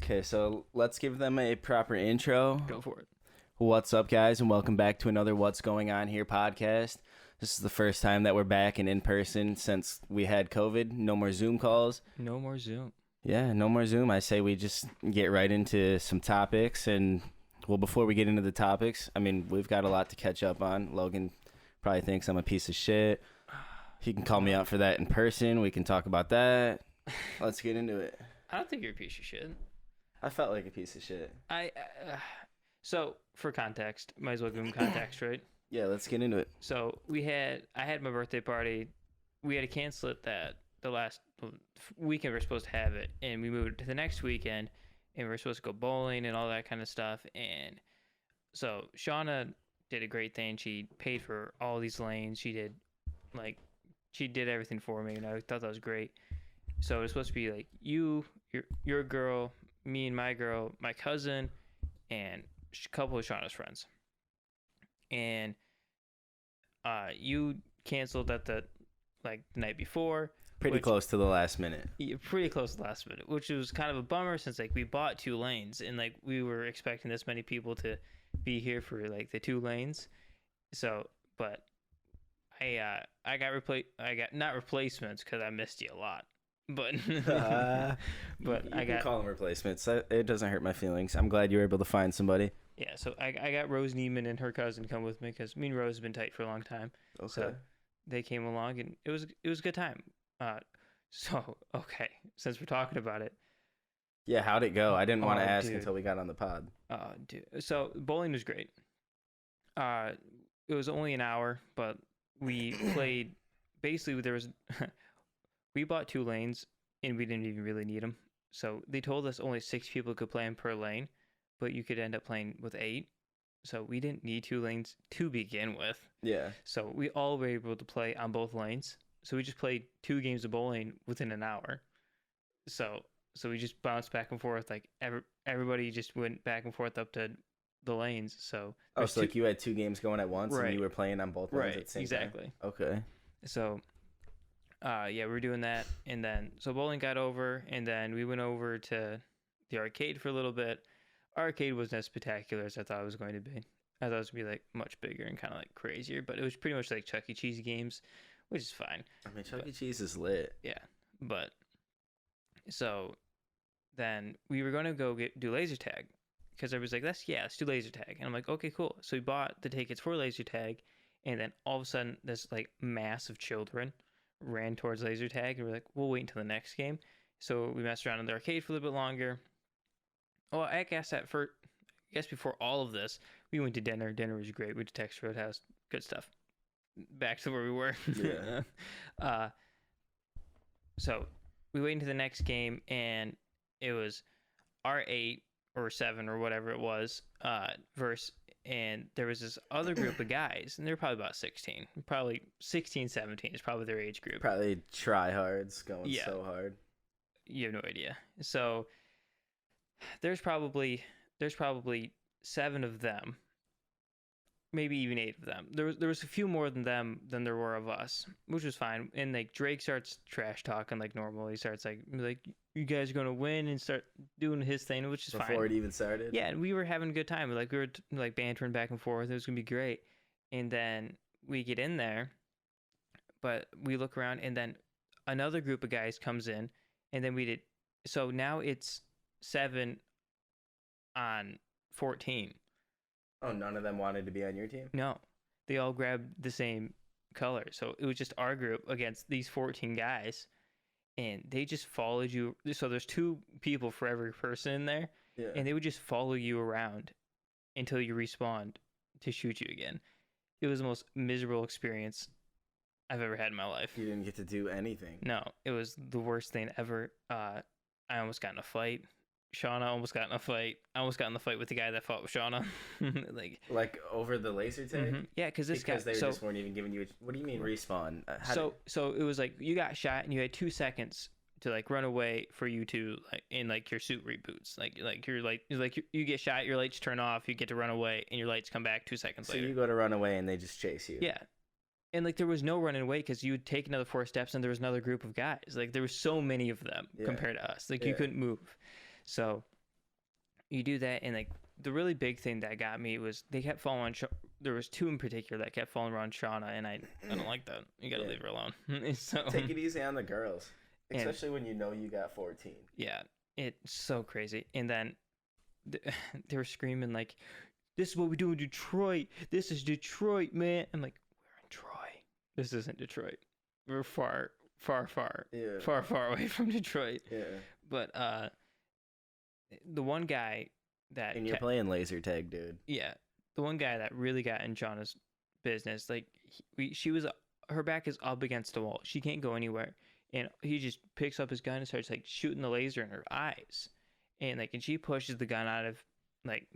Okay, so let's give them a proper intro. Go for it. What's up, guys, and welcome back to another What's Going On Here podcast. This is the first time that we're back and in person since we had COVID. No more Zoom calls. No more Zoom. Yeah, no more Zoom. I say we just get right into some topics. And, well, before we get into the topics, I mean, we've got a lot to catch up on. Logan probably thinks I'm a piece of shit. He can call me out for that in person. We can talk about that. Let's get into it. I don't think you're a piece of shit. I felt like a piece of shit. So for context, might as well give him context, right? Yeah, let's get into it. So I had my birthday party. We had to cancel it the last weekend we were supposed to have it, and we moved it to the next weekend, and we were supposed to go bowling and all that kind of stuff. And so Shauna did a great thing. She paid for all these lanes. She did everything for me, and I thought that was great. So it was supposed to be like your girl, me and my girl, my cousin, and a couple of Shauna's friends. And you canceled at the night before. Pretty close to the last minute. Yeah, pretty close to the last minute, which was kind of a bummer since we bought 2 lanes and we were expecting this many people to be here for the 2 lanes. So, but I got not replacements because I missed you a lot. But but you I can got call them replacements. It doesn't hurt my feelings. I'm glad you were able to find somebody. Yeah, so I got Rose Neiman and her cousin come with me because me and Rose have been tight for a long time. Okay. So they came along and it was a good time. So okay, since we're talking about it. Yeah, how'd it go? I didn't want to ask dude. until we got on the pod. Dude. So bowling was great. It was only an hour, but we played. Basically, we bought 2 lanes and we didn't even really need them. So they told us only 6 people could play in per lane, but you could end up playing with 8. So we didn't need 2 lanes to begin with. Yeah. So we all were able to play on both lanes. So we just played 2 games of bowling within an hour. So we just bounced back and forth. Everybody just went back and forth up to the lanes. So you had 2 games going at once, right. And you were playing on both lanes at the same exactly. time? Okay. So we were doing that, and then so bowling got over, and then we went over to the arcade for a little bit. Arcade wasn't as spectacular as I thought it was going to be. I thought it was going to be much bigger and kind of crazier, but it was pretty much like Chuck E. Cheese games, which is fine. I mean, Chuck E. Cheese is lit. Yeah, but so then we were going to go do laser tag because everybody's like, let's do laser tag, and I'm like, okay, cool. So we bought the tickets for laser tag, and then all of a sudden this mass of children ran towards laser tag, and we're like, we'll wait until the next game. So we messed around in the arcade for a little bit longer. Well, I guess before all of this, we went to dinner. Dinner was great. We went to Texas Roadhouse. Good stuff. Back to where we were. Yeah. So we went into the next game, and it was R8 or 7 or whatever it was versus. And there was this other group of guys, and they're probably about 16. Probably 16, 17 is probably their age group. Probably tryhards going so hard. You have no idea. So there's probably 7 of them, maybe even 8 of them. There was a few more than them than there were of us, which was fine. And Drake starts trash talking like normal. He starts like you guys are gonna win, and start doing his thing, which is fine. Before it even started. Yeah, and we were having a good time. We were bantering back and forth. It was gonna be great. And then we get in there, but we look around, and then another group of guys comes in, and then we did. So now it's 7 on 14. Oh, none of them wanted to be on your team? No, they all grabbed the same color. So it was just our group against these 14 guys, and they just followed you. So there's 2 people for every person in there, Yeah. and they would just follow you around until you respawned to shoot you again. It was the most miserable experience I've ever had in my life. You didn't get to do anything. No, it was the worst thing ever. I almost got in a fight. Shauna almost got in a fight. I almost got in the fight with the guy that fought with Shauna. Over the laser tag? Mm-hmm. Yeah, because they just weren't even giving you. What do you mean respawn? So it was you got shot and you had 2 seconds to run away for you to in your suit reboots. You get shot, your lights turn off, you get to run away, and your lights come back 2 seconds later. So you go to run away and they just chase you. Yeah. And there was no running away because you would take another 4 steps and there was another group of guys. There was so many of them compared to us. You couldn't move. So you do that, and like the really big thing that got me was they kept following. There was two in particular that kept following around Shauna, and I don't like that. You gotta leave her alone. So take it easy on the girls, and, especially when you know you got 14. yeah, it's so crazy. And then they were screaming like, "This is what we do in Detroit. This is Detroit, man." I'm like, "We're in Troy. This isn't Detroit. We're far, far, far, far, far away from Detroit." Yeah. But the one guy that and you're playing laser tag, dude. Yeah, the one guy that really got in Jana's business, like she was, her back is up against the wall. She can't go anywhere, and he just picks up his gun and starts like shooting the laser in her eyes, and she pushes the gun out of,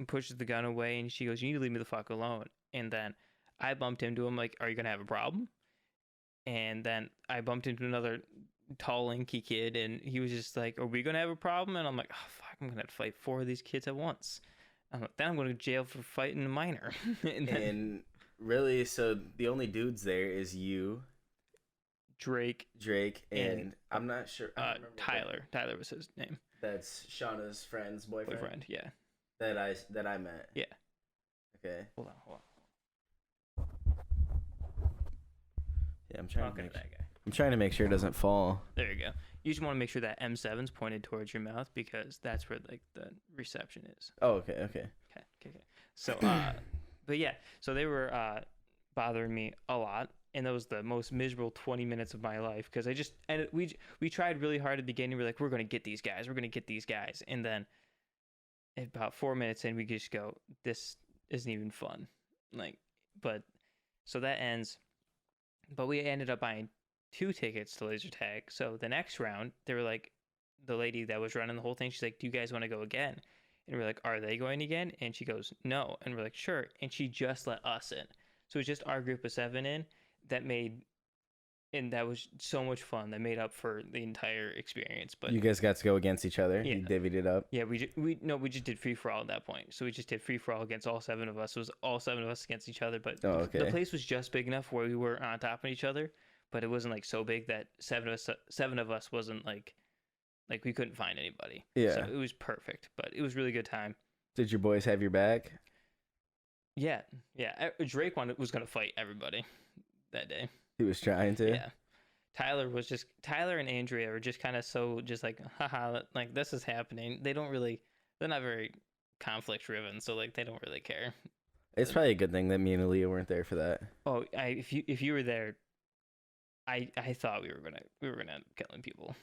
pushes the gun away, and she goes, "You need to leave me the fuck alone." And then I bumped into him like, "Are you gonna have a problem?" And then I bumped into another tall, lanky kid, and he was just like, "Are we gonna have a problem?" And I'm like, "Oh fuck, I'm gonna have to fight 4 of these kids at once." I'm like, then I'm going to jail for fighting a minor. and really, so the only dudes there is you, Drake, and I'm not sure. Tyler. Tyler was his name. That's Shauna's friend's boyfriend. Yeah. That I met. Yeah. Okay. Hold on. Yeah, I'm trying to make sure it doesn't fall. There you go. You just want to make sure that M7's pointed towards your mouth because that's where like the reception is. Oh, okay. So, but yeah, so they were bothering me a lot, and that was the most miserable 20 minutes of my life because we tried really hard at the beginning. We're like, we're gonna get these guys, and then about 4 minutes in, we just go, this isn't even fun. But so that ends. But we ended up buying 2 tickets to laser tag. So the next round, they were like, the lady that was running the whole thing, she's like, "Do you guys want to go again?" And we're like, "Are they going again?" And she goes, "No." And we're like, "Sure." And she just let us in. So it was just our group of 7 in and that was so much fun. That made up for the entire experience. But you guys got to go against each other. Yeah. You divvied it up. Yeah, we just did free for all at that point. So we just did free for all against all 7 of us. It was all 7 of us against each other. But the place was just big enough where we were on top of each other. But it wasn't like so big that 7 of us wasn't like we couldn't find anybody. Yeah. So it was perfect. But it was a really good time. Did your boys have your back? Yeah. Drake was gonna fight everybody that day. He was trying to. Yeah. Tyler and Andrea were just kind of so just like, haha, like this is happening. They're not very conflict driven, so like they don't really care. It's probably a good thing that me and Aaliyah weren't there for that. Oh, if you were there, I thought we were gonna end up killing people.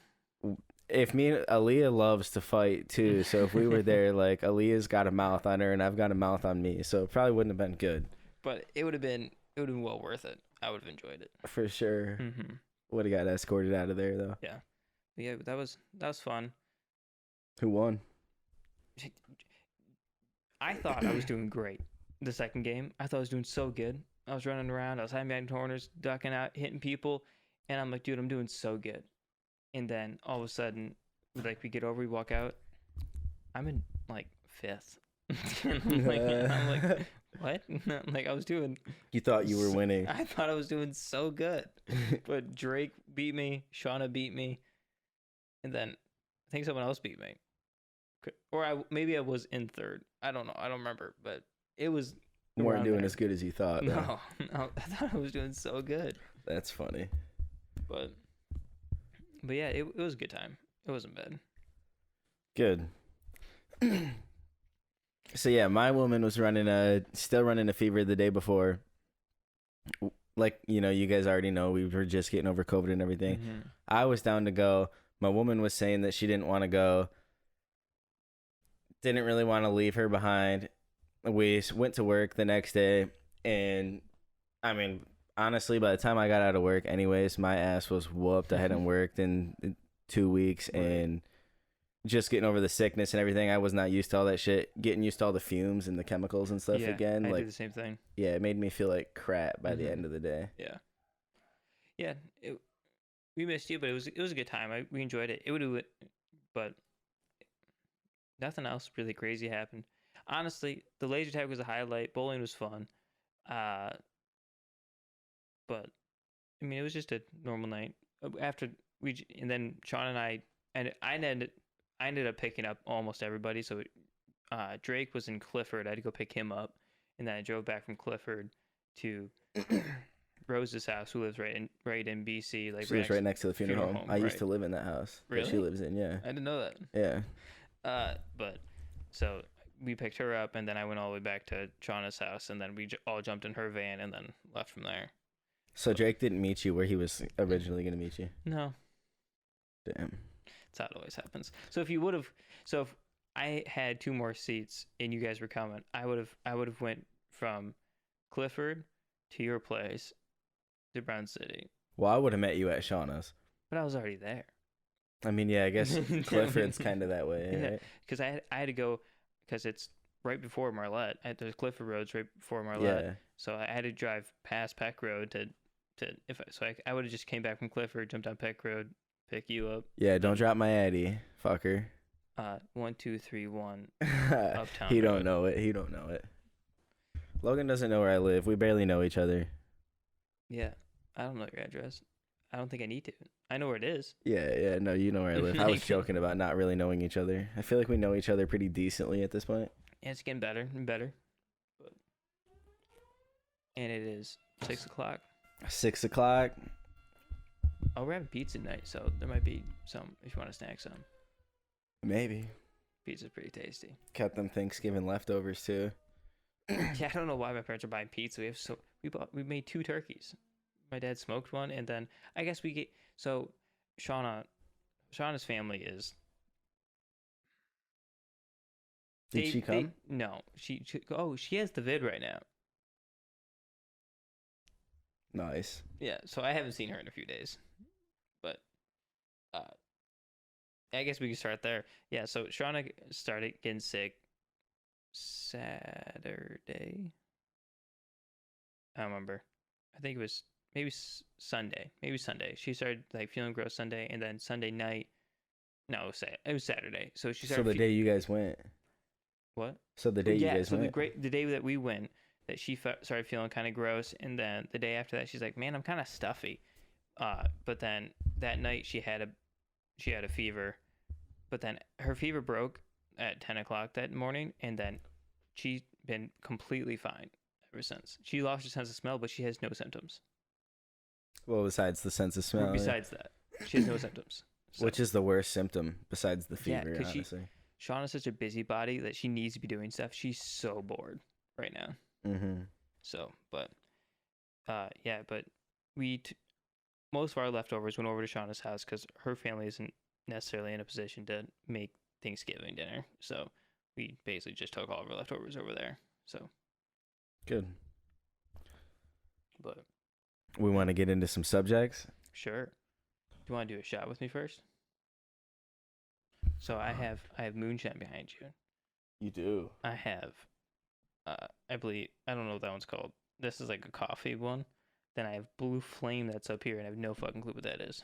If Aaliyah loves to fight too, so if we were there, like Aaliyah's got a mouth on her and I've got a mouth on me, so it probably wouldn't have been good. But it would have been well worth it. I would have enjoyed it for sure. Mm-hmm. Would have got escorted out of there though. Yeah, that was fun. Who won? I thought I was doing great. The second game, I thought I was doing so good. I was running around, I was hiding behind corners, ducking out, hitting people, and I'm like, dude, I'm doing so good. And then all of a sudden, like we walk out, I'm in like 5th. I'm like, what? Like I was doing. You thought you were winning. I thought I was doing so good, but Drake beat me, Shauna beat me, and then I think someone else beat me, or maybe I was in 3rd. I don't know. I don't remember, but it was. You weren't doing as good as you thought. No, I thought I was doing so good. That's funny. But yeah, it was a good time. It wasn't bad. Good. So yeah, my woman was still running a fever the day before. Like, you guys already know, we were just getting over COVID and everything. Mm-hmm. I was down to go. My woman was saying that she didn't want to go. Didn't really want to leave her behind. We went to work the next day, and I mean, honestly, by the time I got out of work anyways, my ass was whooped. I hadn't worked in 2 weeks, and just getting over the sickness and everything. I was not used to all that shit. Getting used to all the fumes and the chemicals and stuff again. I did the same thing. Yeah, it made me feel like crap by the end of the day. Yeah. We missed you, but it was a good time. We enjoyed it. It would do it, but nothing else really crazy happened. Honestly, the laser tag was a highlight. Bowling was fun. But I mean, it was just a normal night. And then Sean and I ended up picking up almost everybody. So Drake was in Clifford. I had to go pick him up, and then I drove back from Clifford to Rose's house, who lives right in BC. Like She lives right next to the funeral home. I used right? to live in that house that she Really? lives in. Yeah. I didn't know that. Yeah. But so we picked her up, and then I went all the way back to Shauna's house, and then we all jumped in her van and then left from there. So Drake didn't meet you where he was originally going to meet you? No. Damn. That's how it always happens. So if I had 2 more seats and you guys were coming, I would have went from Clifford to your place to Brown City. Well, I would have met you at Shauna's. But I was already there. I mean, yeah, I guess Clifford's kind of that way, Yeah, right? because I had to go, because it's right before Marlette. There's Clifford Road's right before Marlette. Yeah. So I had to drive past Peck Road I would have just came back from Clifford, jumped on Peck Road, pick you up. Yeah, don't drop my Addy, fucker. 1, 2, 3, 1 Uptown. He Road. don't know it. He don't know it. Logan doesn't know where I live. We barely know each other. Yeah, I don't know your address. I don't think I need to. I know where it is. Yeah, no, you know where I live. I was joking about not really knowing each other. I feel like we know each other pretty decently at this point. And it's getting better and better. And it is 6 o'clock. 6 o'clock. Oh, we're having pizza night, so there might be some if you want to snack some. Maybe. Pizza's pretty tasty. Kept them Thanksgiving leftovers too. Yeah, I don't know why my parents are buying pizza. We made 2 turkeys. My dad smoked one, and then I guess Shauna's family is. Did she come? No, she has the vid right now. Nice. Yeah, so I haven't seen her in a few days, but I guess we can start there. Yeah, so Shauna started getting sick Saturday. I don't remember. I think it was maybe Sunday. Maybe Sunday. She started like feeling gross Sunday, and then Sunday night. No, it was Saturday. So she started. So the day you guys went. What? So the day you guys went. The day that we went, that she started feeling kind of gross, and then the day after that, she's like, "Man, I'm kind of stuffy." But then that night she had a fever, but then her fever broke at 10 o'clock that morning, and then she's been completely fine ever since. She lost her sense of smell, but she has no symptoms. Well, besides the sense of smell. Besides that, she has no symptoms. So. Which is the worst symptom besides the fever, yeah, honestly. Shauna's such a busybody that she needs to be doing stuff. She's so bored right now. Mm-hmm. So, but, yeah, but most of our leftovers went over to Shauna's house because her family isn't necessarily in a position to make Thanksgiving dinner. So we basically just took all of our leftovers over there. So good. But we want to get into some subjects. Sure. Do you want to do a shot with me first? So I have moonshine behind you. You do. I have, I believe, I don't know what that one's called. This is like a coffee one. Then I have Blue Flame that's up here, and I have no fucking clue what that is.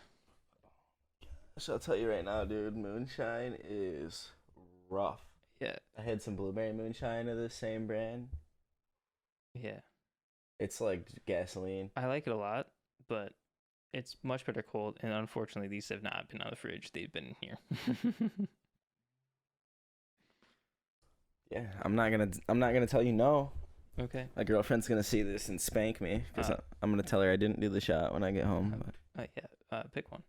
So I'll tell you right now, dude, moonshine is rough. Yeah. I had some blueberry moonshine of the same brand. Yeah. It's like gasoline. I like it a lot, but it's much better cold, and unfortunately these have not been on the fridge. They've been here. Yeah, I'm not gonna tell you no. Okay. My girlfriend's gonna see this and spank me because I'm gonna tell her I didn't do the shot when I get home. Yeah. Pick one.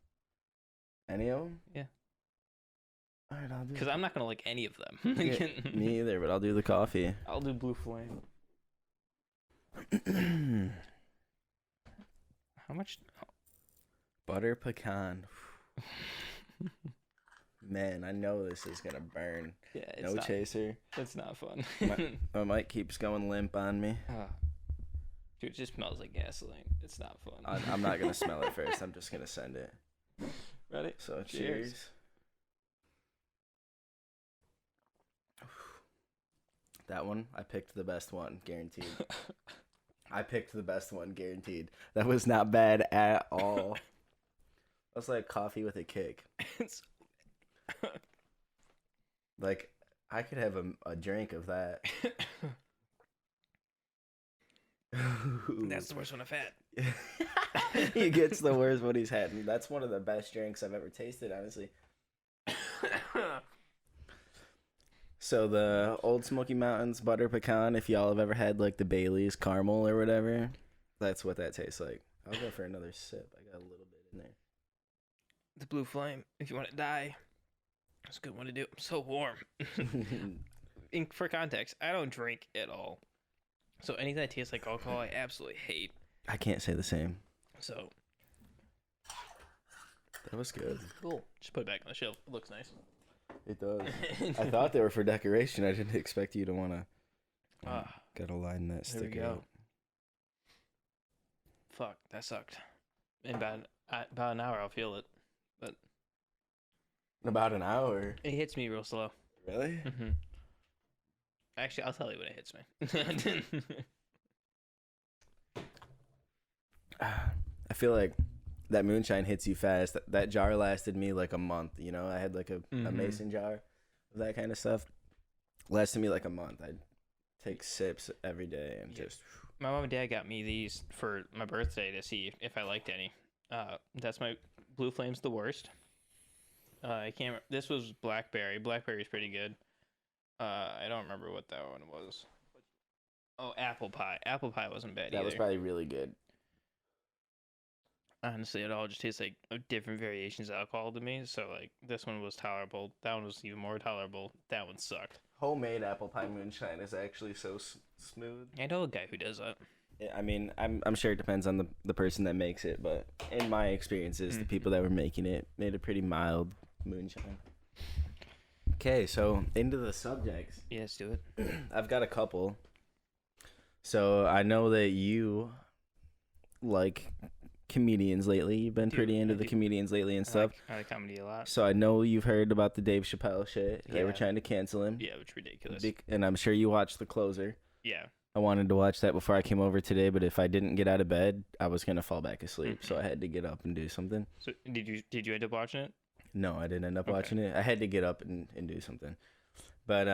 Any of them? Yeah. All right, I'll do. Because I'm not gonna like any of them. Yeah, me either, but I'll do the coffee. I'll do Blue Flame. How much? Butter pecan. Man, I know this is gonna burn. Yeah, it's no not, chaser. It's not fun. My mic keeps going limp on me. Dude, it just smells like gasoline. It's not fun. I'm not gonna smell it first. I'm just gonna send it. Ready? So cheers. That one, I picked the best one, guaranteed. I picked the best one, guaranteed. That was not bad at all. That's like coffee with a kick. Like, I could have a drink of that. That's the worst one I've had. He gets the worst one he's had. And that's one of the best drinks I've ever tasted, honestly. So the Old Smoky Mountains butter pecan, if y'all have ever had like the Bailey's caramel or whatever, that's what that tastes like. I'll go for another sip. I got a little bit in there. The Blue Flame, if you want to die. That's a good one to do. I'm so warm. For context, I don't drink at all. So anything that tastes like alcohol, I absolutely hate. I can't say the same. So. That was good. Cool. Just put it back on the shelf. It looks nice. It does. I thought they were for decoration. I didn't expect you to want to. Gotta line that sticker out. Fuck, that sucked. In about an hour, I'll feel it. But in about an hour? It hits me real slow. Really? Mm-hmm. Actually, I'll tell you when it hits me. I feel like that moonshine hits you fast. That jar lasted me like a month. You know, I had like a mason jar of that kind of stuff. Lasted me like a month. I'd take sips every day and just. My mom and dad got me these for my birthday to see if I liked any. That's my Blue Flame's the worst. I can't remember. This was blackberry. Blackberry's pretty good. I don't remember what that one was. Oh, apple pie. Apple pie wasn't bad either. That was probably really good. Honestly, it all just tastes like different variations of alcohol to me. So, like, this one was tolerable. That one was even more tolerable. That one sucked. Homemade apple pie moonshine is actually so smooth. I know a guy who does that. I mean, I'm sure it depends on the person that makes it, but in my experiences, the people that were making it made a pretty mild moonshine. Okay, so into the subjects. Yeah, let's do it. I've got a couple. So I know that you like comedians lately. You've been pretty into the comedians lately and stuff. I like comedy a lot. So I know you've heard about the Dave Chappelle shit. They were trying to cancel him. Yeah, it's ridiculous. And I'm sure you watched The Closer. Yeah. I wanted to watch that before I came over today, but if I didn't get out of bed, I was going to fall back asleep. So I had to get up and do something. So did you end up watching it? No, I didn't end up watching it. I had to get up and do something. But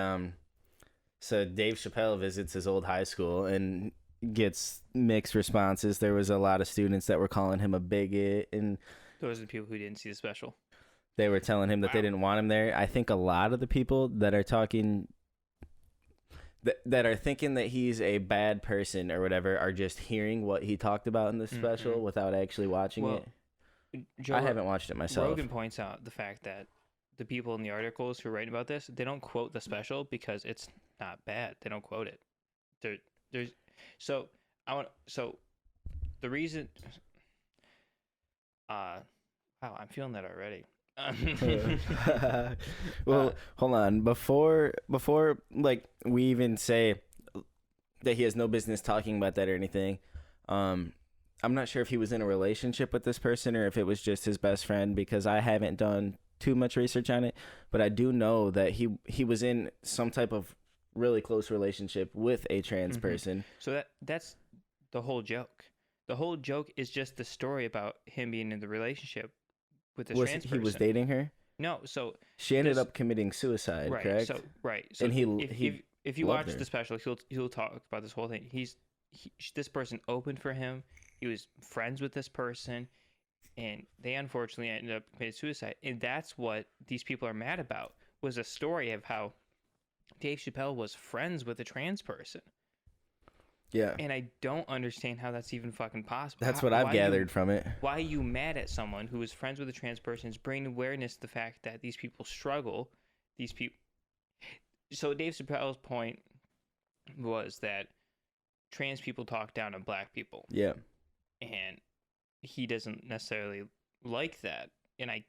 so Dave Chappelle visits his old high school and gets mixed responses. There was a lot of students that were calling him a bigot, and those are the people who didn't see the special. They were telling him that they didn't want him there. I think a lot of the people that are talking that are thinking that he's a bad person or whatever are just hearing what he talked about in the special without actually watching it. I haven't watched it myself. Rogan points out the fact that the people in the articles who are writing about this, they don't quote the special because it's not bad. They don't quote it. So the reason. Wow, I'm feeling that already. Well, hold on. Before like we even say that he has no business talking about that or anything, I'm not sure if he was in a relationship with this person or if it was just his best friend, because I haven't done too much research on it, but I do know that he was in some type of really close relationship with a trans person. So that's the whole joke. The whole joke is just the story about him being in the relationship with this trans person. He was dating her? No, so she ended up committing suicide, correct? So and if you watch the special, he'll talk about this whole thing. This person opened for him. He was friends with this person, and they unfortunately ended up committing suicide. And that's what these people are mad about, was a story of how Dave Chappelle was friends with a trans person. Yeah. And I don't understand how that's even fucking possible. That's what I've gathered from it. Why are you mad at someone who is friends with a trans person? Is bringing awareness to the fact that these people struggle. These people. So Dave Chappelle's point was that trans people talk down on black people. Yeah. And he doesn't necessarily like that. And I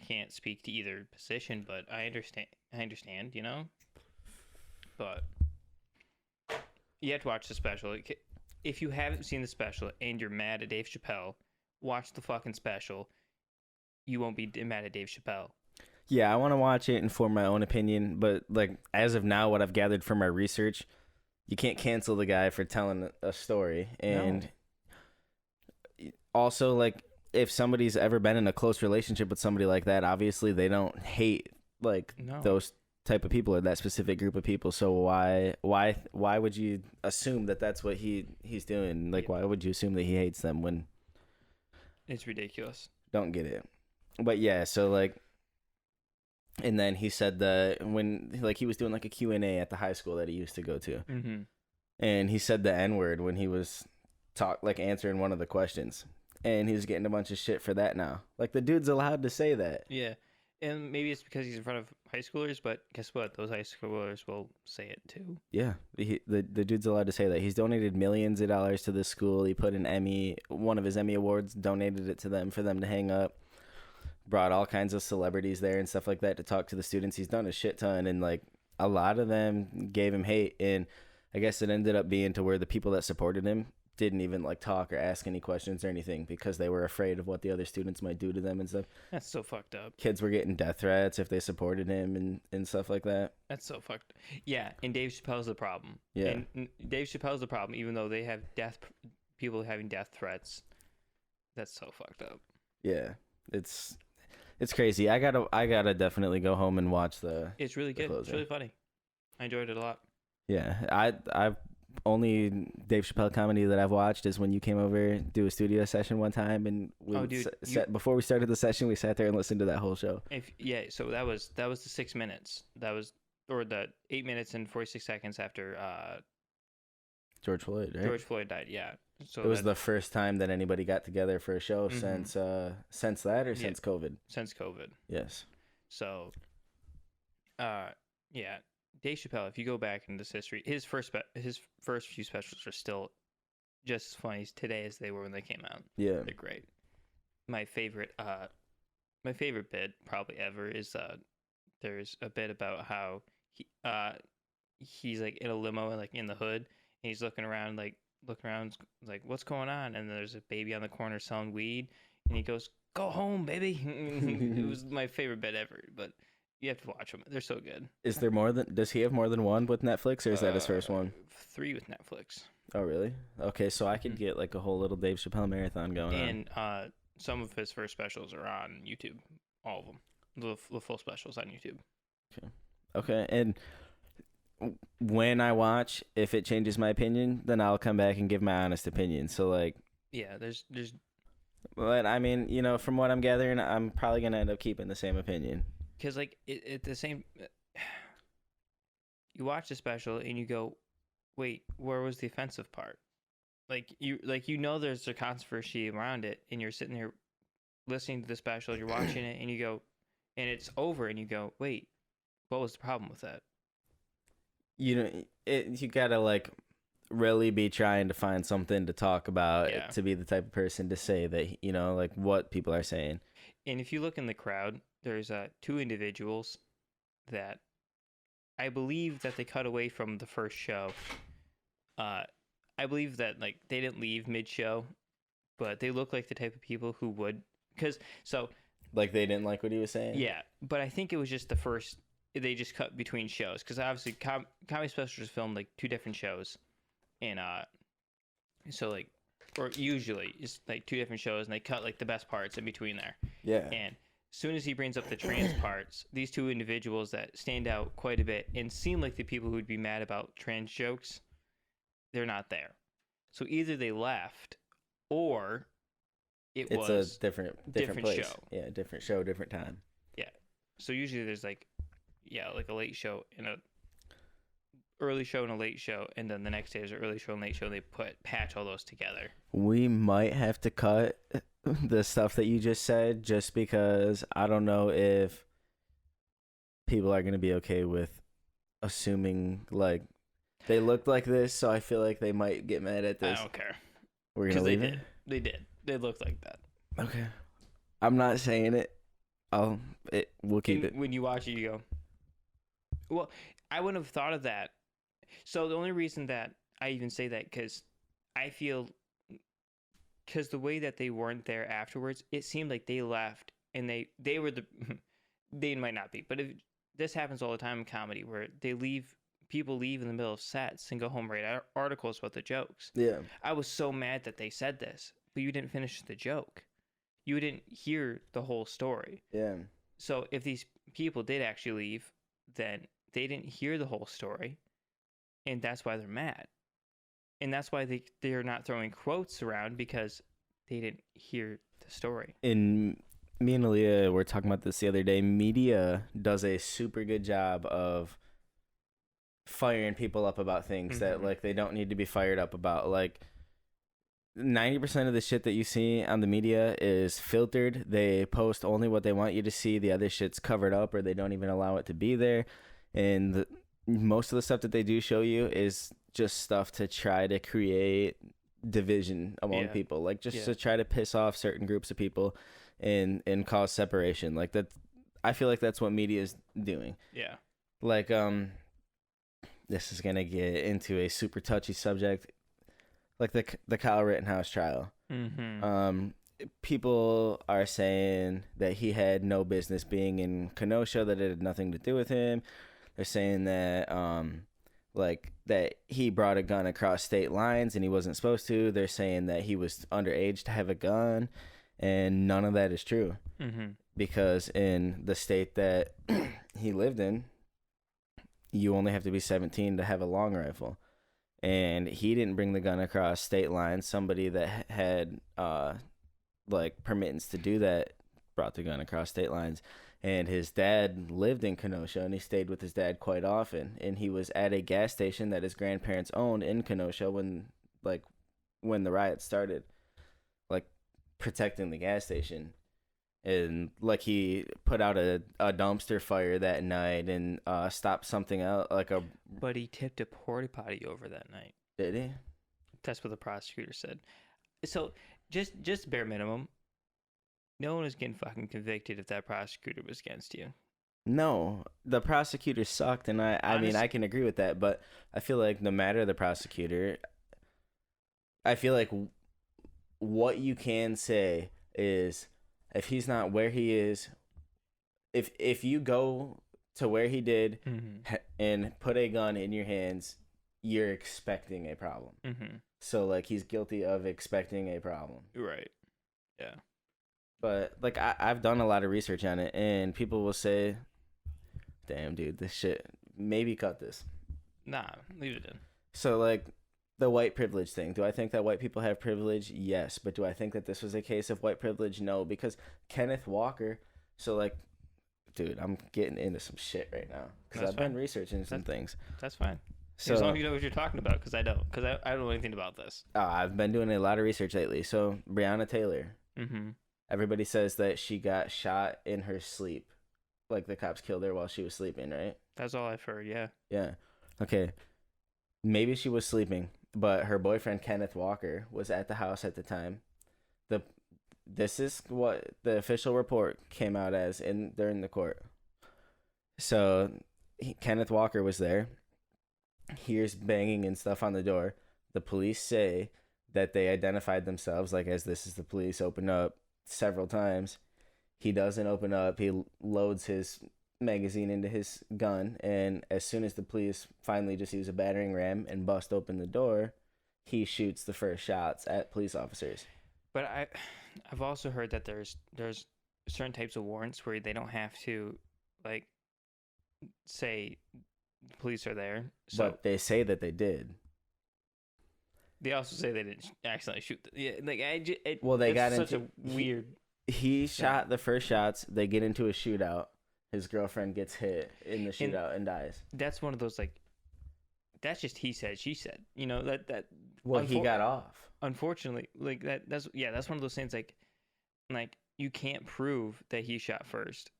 can't speak to either position, but I understand, you know? But you have to watch the special. If you haven't seen the special and you're mad at Dave Chappelle, watch the fucking special. You won't be mad at Dave Chappelle. Yeah, I want to watch it and form my own opinion, but like as of now, what I've gathered from my research, you can't cancel the guy for telling a story. And also, like, if somebody's ever been in a close relationship with somebody like that, obviously they don't hate those type of people or that specific group of people. So why would you assume that that's what he's doing? Like, why would you assume that he hates them when it's ridiculous? Don't get it. But yeah, so like And then he said that when like he was doing like a Q&A at the high school that he used to go to. Mm-hmm. And he said the N-word when he was answering one of the questions. And he was getting a bunch of shit for that now. Like, the dude's allowed to say that. Yeah. And maybe it's because he's in front of high schoolers, but guess what? Those high schoolers will say it too. Yeah, the dude's allowed to say that. He's donated millions of dollars to this school. He put one of his Emmy awards, donated it to them for them to hang up. Brought all kinds of celebrities there and stuff like that to talk to the students. He's done a shit ton, and like a lot of them gave him hate. And I guess it ended up being to where the people that supported him didn't even like talk or ask any questions or anything because they were afraid of what the other students might do to them and stuff. That's so fucked up. Kids were getting death threats if they supported him and stuff like that. That's so fucked. Yeah, and Dave Chappelle's the problem. Yeah. And Dave Chappelle's the problem, even though they have people having death threats. That's so fucked up. Yeah, it's crazy. I gotta definitely go home and watch the. It's really good. It's really funny. I enjoyed it a lot. Yeah, I've only Dave Chappelle comedy that I've watched is when you came over do a studio session one time, and before we started the session, we sat there and listened to that whole show. So that was the 6 minutes. Or the 8 minutes and 46 seconds after George Floyd, right? George Floyd died. Yeah. So it was the first time that anybody got together for a show since that or since COVID. Since COVID. Yes. So, yeah. Dave Chappelle, if you go back in this history, his first few specials are still just as funny today as they were when they came out. Yeah, they're great. My favorite bit probably ever is there's a bit about how he's like in a limo like in the hood and he's looking around like what's going on, and there's a baby on the corner selling weed and he goes, "Go home, baby." It was my favorite bit ever, but. You have to watch them. They're so good. Is there more than? Does he have more than one with Netflix, or is that his first one? 3 with Netflix. Oh, really? Okay, so I could get like a whole little Dave Chappelle marathon going on. And some of his first specials are on YouTube. All of them. The full specials on YouTube. Okay. And when I watch, if it changes my opinion, then I'll come back and give my honest opinion. So like. Yeah, there's. But I mean, from what I'm gathering, I'm probably gonna end up keeping the same opinion. Because, like, it the same... You watch the special and you go, wait, where was the offensive part? There's a controversy around it, and you're sitting there listening to the special, you're watching it, and you go... And it's over, and you go, wait, what was the problem with that? You gotta, like, really be trying to find something to talk about to be the type of person to say that, like, what people are saying. And if you look in the crowd... There's 2 individuals that I believe that they cut away from the first show. I believe that like they didn't leave mid-show, but they look like the type of people who would, like they didn't like what he was saying. Yeah, but I think it was just the first. They just cut between shows because obviously comedy specials filmed like 2 different shows, and so like or usually it's like 2 different shows, and they cut like the best parts in between there. Yeah, and. As soon as he brings up the trans parts, these 2 individuals that stand out quite a bit and seem like the people who would be mad about trans jokes, they're not there. So either they left, or it's a different place. show. Yeah, different show, different time. Yeah. So usually there's like a late show and a early show and a late show, and then the next day there's an early show and late show. And they patch all those together. We might have to cut the stuff that you just said, just because I don't know if people are going to be okay with assuming like they looked like this, so I feel like they might get mad at this. I don't care. We're going to leave it? They did. They looked like that. Okay. I'm not saying it. We'll keep it. When you watch it, you go, well, I wouldn't have thought of that. So the only reason that I even say that, because I feel... Because the way that they weren't there afterwards, it seemed like they left and they were they might not be, but this happens all the time in comedy where people leave in the middle of sets and go home, write articles about the jokes. Yeah. I was so mad that they said this, but you didn't finish the joke. You didn't hear the whole story. Yeah. So if these people did actually leave, then they didn't hear the whole story, and that's why they're mad. And that's why they're not throwing quotes around, because they didn't hear the story. In Me and Aaliyah were talking about this the other day. Media does a super good job of firing people up about things that like they don't need to be fired up about. Like 90% of the shit that you see on the media is filtered. They post only what they want you to see. The other shit's covered up, or they don't even allow it to be there. And most of the stuff that they do show you is just stuff to try to create division among people, like just to try to piss off certain groups of people and cause separation. Like that, I feel like that's what media is doing. Yeah. Like this is gonna get into a super touchy subject, like the Kyle Rittenhouse trial. People are saying that he had no business being in Kenosha, that it had nothing to do with him. They're saying that like that he brought a gun across state lines and he wasn't supposed to. They're saying that he was underage to have a gun, and none of that is true. Because in the state that he lived in, you only have to be 17 to have a long rifle. And he didn't bring the gun across state lines. Somebody that had like permittance to do that brought the gun across state lines. And his dad lived in Kenosha, and he stayed with his dad quite often. And he was at a gas station that his grandparents owned in Kenosha when the riot started, like protecting the gas station. And like he put out a dumpster fire that night and stopped something out like a. But he tipped a porta potty over that night. Did he? That's what the prosecutor said. So just bare minimum, no one is getting fucking convicted if that prosecutor was against you. No, the prosecutor sucked, and I mean I can agree with that, but I feel like no matter the prosecutor, I feel like what you can say is, if he's not where he is, if you go to where he did and put a gun in your hands, you're expecting a problem. So like he's guilty of expecting a problem. Right. Yeah. But like I've done a lot of research on it, and people will say, "Damn, dude, this shit. Maybe cut this." Nah, leave it in. So like the white privilege thing. Do I think that white people have privilege? Yes. But do I think that this was a case of white privilege? No. Because Kenneth Walker. So like, dude, I'm getting into some shit right now because I've been researching some things. That's fine. So, as long as you know what you're talking about, because I don't. Because I don't know anything about this. I've been doing a lot of research lately. So Breonna Taylor. Everybody says that she got shot in her sleep. Like the cops killed her while she was sleeping, right? That's all I've heard, yeah. Yeah. Okay. Maybe she was sleeping, but her boyfriend, Kenneth Walker, was at the house at the time. This is what the official report came out as during the court. So Kenneth Walker was there. Hears banging and stuff on the door. The police say that they identified themselves like as this is the police, open up several times. He doesn't open up. He loads his magazine into his gun, and as soon as the police finally just use a battering ram and bust open the door, he shoots the first shots at police officers. But I've also heard that there's certain types of warrants where they don't have to like say the police are there. So but they say that they did. They also say they didn't accidentally shoot. They got such into a weird. He shot the first shots. They get into a shootout. His girlfriend gets hit in the shootout and dies. That's one of those like. That's just he said, she said. You know that. Well, he got off. Unfortunately, like that's one of those things like you can't prove that he shot first.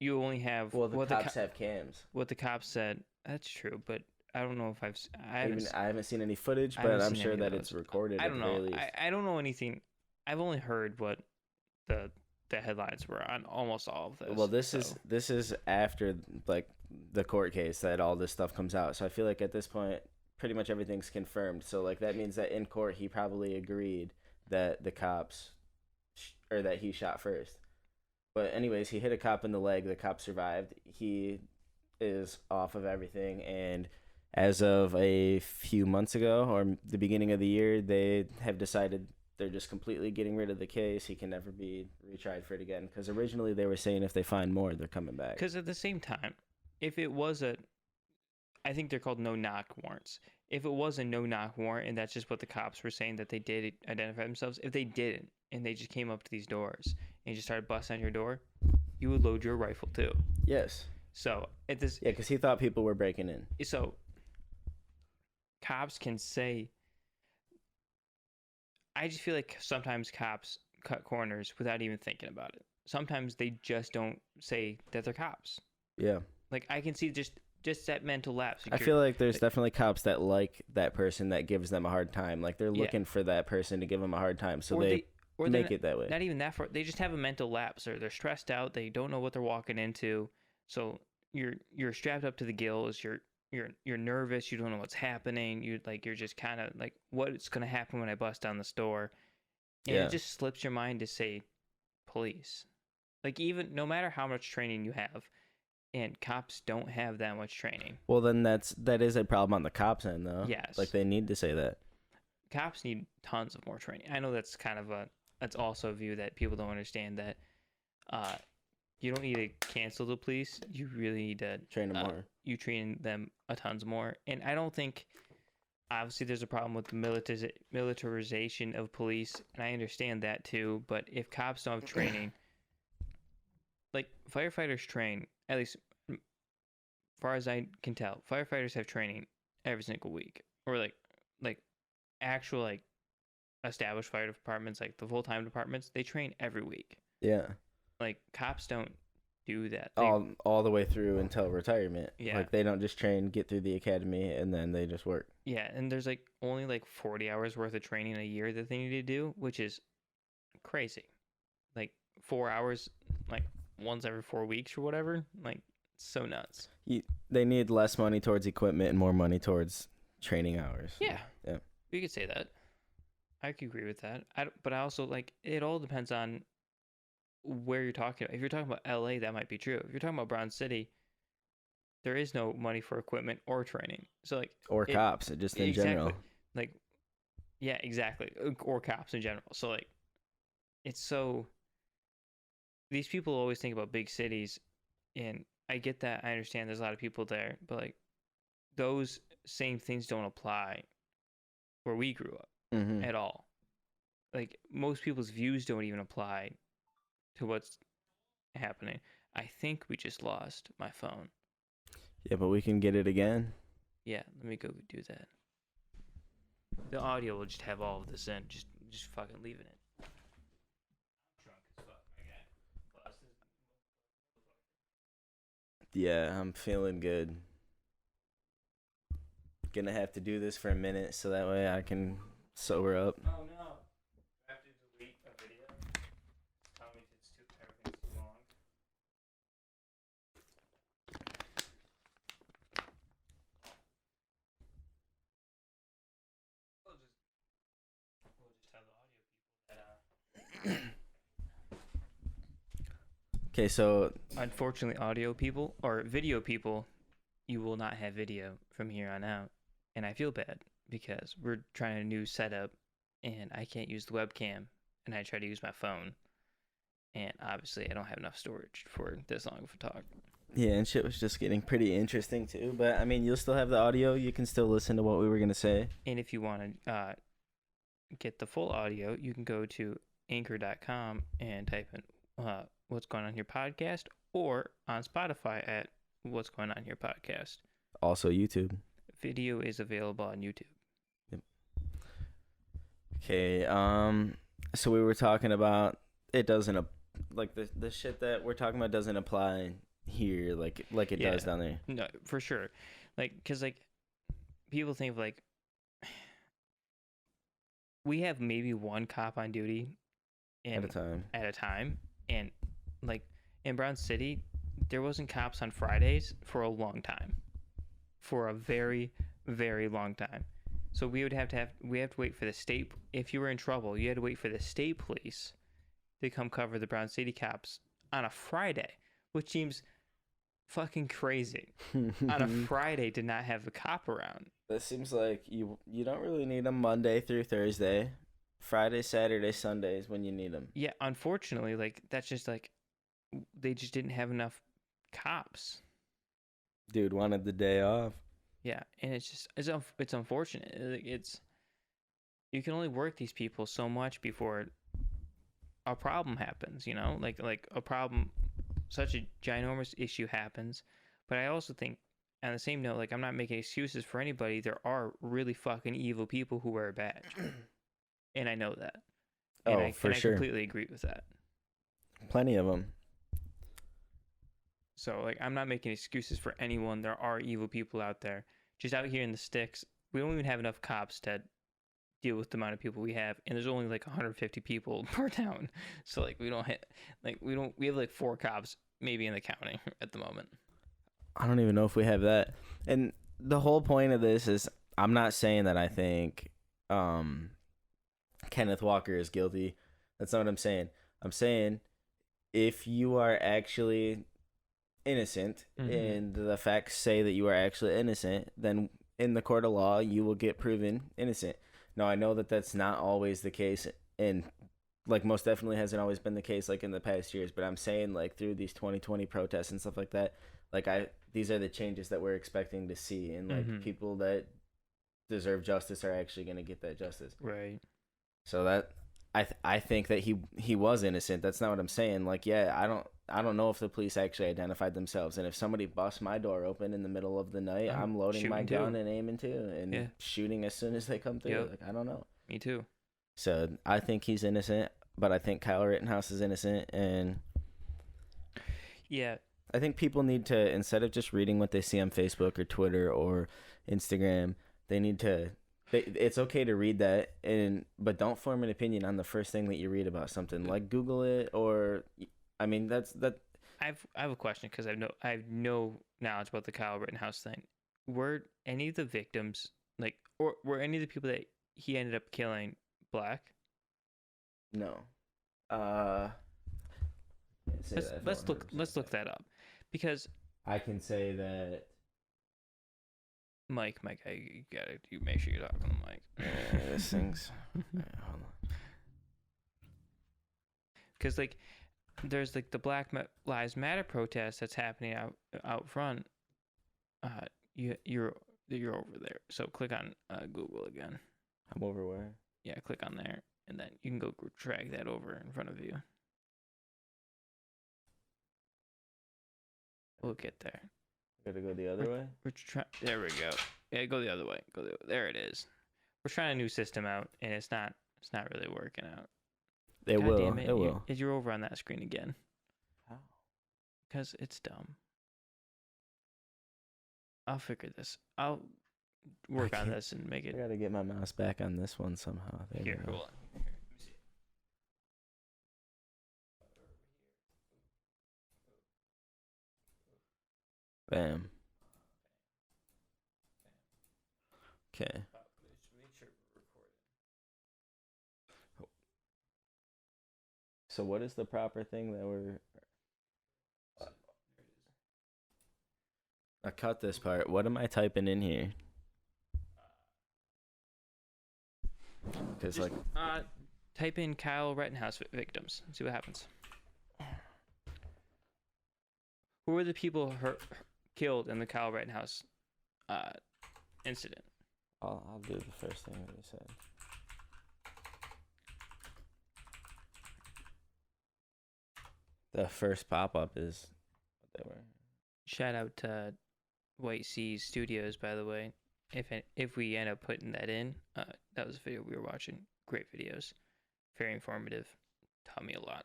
You only have the cops have cams. What the cops said. That's true, but I don't know if I haven't seen any footage, but I'm sure that it's recorded. I don't know. I don't know anything. I've only heard what the headlines were on almost all of this. Well, this is after like the court case that all this stuff comes out. So I feel like at this point, pretty much everything's confirmed. So like that means that in court he probably agreed that the cops or that he shot first. But anyways, he hit a cop in the leg. The cop survived. He is off of everything, and as of a few months ago or the beginning of the year, they have decided they're just completely getting rid of the case. He can never be retried for it again. Because originally they were saying if they find more, they're coming back. Because at the same time, if it was I think they're called no-knock warrants. If it was a no-knock warrant and that's just what the cops were saying that they did identify themselves, if they didn't and they just came up to these doors and just started busting on your door, you would load your rifle too. Yes. So at this, Yeah, because he thought people were breaking in. so cops can say. I just feel like sometimes cops cut corners without even thinking about it. Sometimes they just don't say that they're cops. Yeah. Like I can see just that mental lapse. I feel like there's definitely cops that like that person that gives them a hard time. Like they're looking for that person to give them a hard time, so they make it that way. Not even that far. They just have a mental lapse, or they're stressed out. They don't know what they're walking into. So you're strapped up to the gills. You're nervous. You don't know what's happening. You're just kind of like, what's gonna happen when I bust down the store? And it just slips your mind to say police. Like even no matter how much training you have. And cops don't have that much training. Well, then that is a problem on the cops' end, though. Yes. Like they need to say that. Cops need tons of more training. I know that's kind of that's also a view that people don't understand, that you don't need to cancel the police. You really need to train them more. You train them a tons more. And I don't think, obviously there's a problem with the militarization of police, and I understand that too. But if cops don't have training, like firefighters train, at least as far as I can tell, firefighters have training every single week, or like actual like established fire departments, like the full-time departments, they train every week. Yeah. Like cops don't do that. All the way through until retirement. Yeah. Like they don't just train, get through the academy, and then they just work. Yeah, and there's like only like 40 hours worth of training a year that they need to do, which is crazy. Like 4 hours, like once every 4 weeks or whatever. Like so nuts. They need less money towards equipment and more money towards training hours. Yeah. Yeah. You could say that. I could agree with that. But I also like, it all depends on where you're talking about. If you're talking about LA, that might be true. If you're talking about Brown City, there is no money for equipment or training. So like, or cops, just in general. Like, yeah, exactly. Or cops in general. So like, it's so. These people always think about big cities, and I get that. I understand there's a lot of people there, but like, those same things don't apply where we grew up at all. Like most people's views don't even apply to what's happening. I think we just lost my phone. Yeah, but we can get it again. Yeah, let me go do that. The audio will just have all of this in. Just fucking leaving it. Yeah, I'm feeling good. Gonna have to do this for a minute so that way I can sober up. Oh no. I have to delete a video. Tell me everything's too long. We'll just have the audio people that Okay, so unfortunately, audio people or video people, you will not have video from here on out. And I feel bad because we're trying a new setup and I can't use the webcam, and I try to use my phone. And obviously I don't have enough storage for this long of a talk. yeah, and shit was just getting pretty interesting too. But I mean, you'll still have the audio. You can still listen to what we were gonna say. And if you want to get the full audio, you can go to anchor.com and type in What's Going On Here podcast, or on Spotify at What's Going On Here podcast. Also YouTube. Video is available on YouTube. Yep. Okay, so we were talking about it doesn't like the shit that we're talking about doesn't apply here like it does down there. No, for sure. Like, because like people think of like, we have maybe one cop on duty At a time. And like in Brown City, there wasn't cops on Fridays for a long time. For a very, very long time. So we have to wait for the state. If you were in trouble, you had to wait for the state police to come cover the Brown City cops on a Friday, which seems fucking crazy. On a Friday to not have a cop around. That seems like you don't really need them Monday through Thursday. Friday, Saturday, Sunday is when you need them. Yeah, unfortunately, like that's just like they just didn't have enough cops. Dude wanted the day off. Yeah, and it's unfortunate. It's you can only work these people so much before a problem happens, you know, like a problem, such a ginormous issue happens. But I also think, on the same note, like I'm not making excuses for anybody. There are really fucking evil people who wear a badge, and I know that, and Oh, for I sure. completely agree with that. Plenty of them. So like I'm not making excuses for anyone. There are evil people out there. Just out here in the sticks, we don't even have enough cops to deal with the amount of people we have, and there's only like 150 people per town. So like we don't hit like we have like 4 cops maybe in the county at the moment. I don't even know if we have that. And the whole point of this is I'm not saying that I think Kenneth Walker is guilty. That's not what I'm saying. I'm saying if you are actually innocent and the facts say that you are actually innocent, then in the court of law you will get proven innocent. Now I know that that's not always the case, and like most definitely hasn't always been the case like in the past years, but I'm saying like through these 2020 protests and stuff like that, like these are the changes that we're expecting to see, and like people that deserve justice are actually going to get that justice. Right. So that I think that he was innocent. That's not what I'm saying. Like, yeah, I don't know if the police actually identified themselves, and if somebody busts my door open in the middle of the night, I'm loading my gun and aiming too, and shooting as soon as they come through. Like, I don't know. Me too. So I think he's innocent, but I think Kyle Rittenhouse is innocent, and yeah, I think people need to, instead of just reading what they see on Facebook or Twitter or Instagram, they need to. It's okay to read that, but don't form an opinion on the first thing that you read about something. Like Google it, or I mean that. I have a question because I have no knowledge about the Kyle Rittenhouse thing. Were any of the victims or were any of the people that he ended up killing black? No. Let's look that up, because I can say that. Mike, you make sure you're talking to the mic. Yeah, this thing's. Right, hold on. Because like, there's like the Black Lives Matter protest that's happening out front. You're over there. So click on Google again. I'm over where? Yeah, click on there, and then you can go drag that over in front of you. We'll get there. Gotta go the other way? There we go. Yeah, go the other way. There it is. We're trying a new system out, and it's not really working out. It will. You're over on that screen again. How? Because it's dumb. I'll figure this. I'll work on this and make it. I gotta get my mouse back on this one somehow. Here, hold on. Bam. Okay. So what is the proper thing that we're... I cut this part. What am I typing in here? Because like... Type in Kyle Rittenhouse victims and see what happens. Who were the people killed in the Kyle Rittenhouse incident? I'll do the first thing that he said. The first pop-up is what they were. Shout out to White Seas Studios, by the way. If we end up putting that in, that was a video we were watching. Great videos, very informative. Taught me a lot.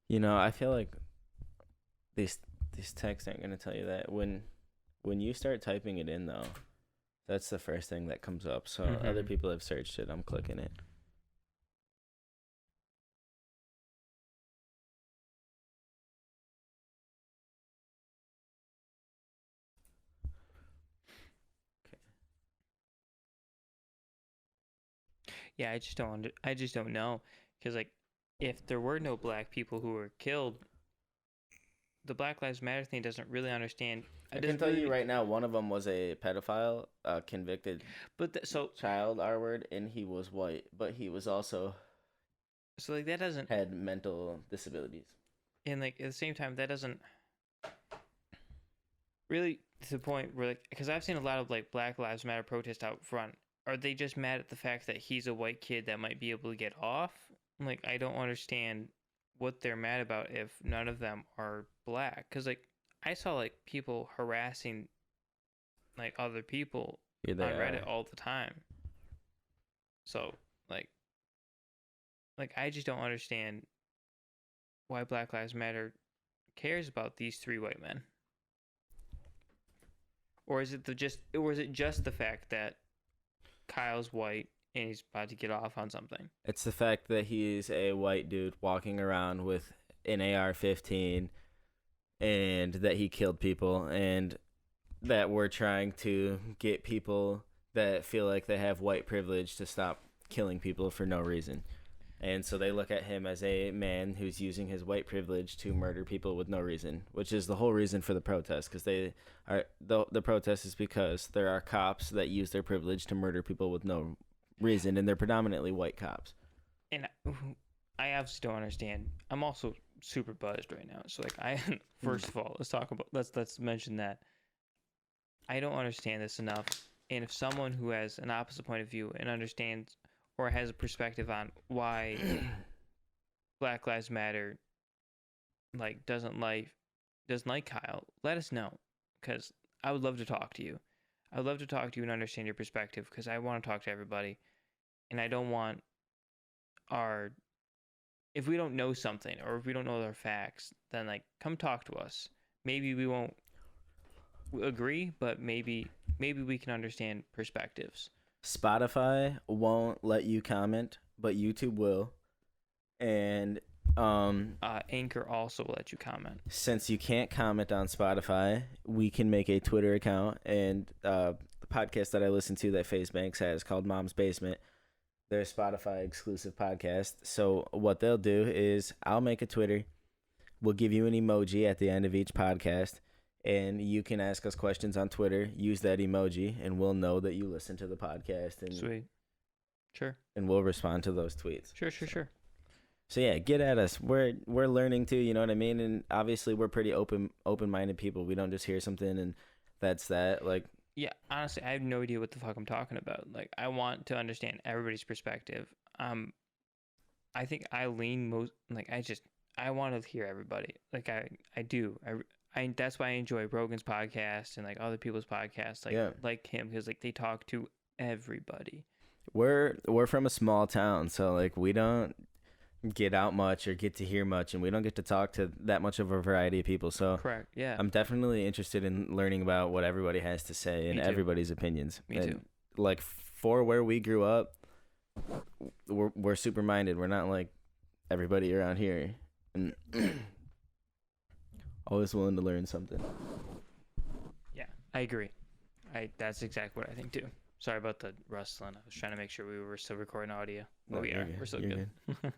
You know, I feel like these texts aren't gonna tell you that. When you start typing it in, though, that's the first thing that comes up. So other people have searched it. I'm clicking it. Yeah, I just don't know, because like, if there were no black people who were killed, the Black Lives Matter thing doesn't really understand. I can tell you right now, one of them was a pedophile, convicted, child R word, and he was white, but he was also like that doesn't had mental disabilities. And like at the same time, that doesn't really, to the point where, like, because I've seen a lot of like Black Lives Matter protests out front. Are they just mad at the fact that he's a white kid that might be able to get off? Like, I don't understand what they're mad about if none of them are black. Because like I saw like people harassing like other people on Reddit all the time. So like I just don't understand why Black Lives Matter cares about these 3 white men. Or is it just the fact that Kyle's white and he's about to get off on something? It's the fact that he's a white dude walking around with an AR-15 and that he killed people, and that we're trying to get people that feel like they have white privilege to stop killing people for no reason. And so they look at him as a man who's using his white privilege to murder people with no reason, which is the whole reason for the protest. Because the protest is because there are cops that use their privilege to murder people with no reason, and they're predominantly white cops. And I obviously don't understand. I'm also super buzzed right now. So like first of all, let's mention that I don't understand this enough. And if someone who has an opposite point of view and understands or has a perspective on why Black Lives Matter like doesn't like Kyle, let us know, because I would love to talk to you. I would love to talk to you and understand your perspective, because I want to talk to everybody, and I don't want if we don't know something or if we don't know our facts, then like come talk to us. Maybe we won't agree, but maybe we can understand perspectives. Spotify won't let you comment, but YouTube will. And Anchor also will let you comment. Since you can't comment on Spotify, we can make a Twitter account. And the podcast that I listen to that FaZe Banks has called Mom's Basement, they're a Spotify exclusive podcast. So what they'll do is I'll make a Twitter. We'll give you an emoji at the end of each podcast, and you can ask us questions on Twitter. Use that emoji, and we'll know that you listen to the podcast. And sweet. Sure. And we'll respond to those tweets. Sure. So yeah, get at us. We're learning too, you know what I mean? And obviously we're pretty open-minded people. We don't just hear something and that's that. Like, yeah, honestly, I have no idea what the fuck I'm talking about. Like, I want to understand everybody's perspective. I think I lean most like I want to hear everybody. Like I do. I that's why I enjoy Rogan's podcast and like other people's podcasts, like him, because like they talk to everybody. We're from a small town, so like we don't get out much or get to hear much, and we don't get to talk to that much of a variety of people. So correct, yeah. I'm definitely interested in learning about what everybody has to say and everybody's opinions. Me too. Like for where we grew up, we're super minded. We're not like everybody around here, and always willing to learn something. Yeah, I agree. That's exactly what I think too. Sorry about the rustling. I was trying to make sure we were still recording audio. But we are. Good. We're still good. Because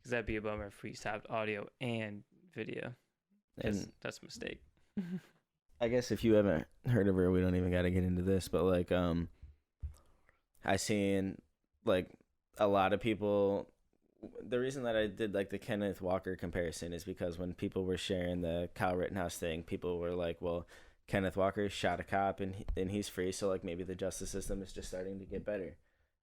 that'd be a bummer if we stopped audio and video. And that's a mistake. I guess if you haven't heard of her, we don't even got to get into this. But like, I seen like a lot of people. The reason that I did like the Kenneth Walker comparison is because when people were sharing the Kyle Rittenhouse thing, people were like, well, Kenneth Walker shot a cop and he's free, so like maybe the justice system is just starting to get better.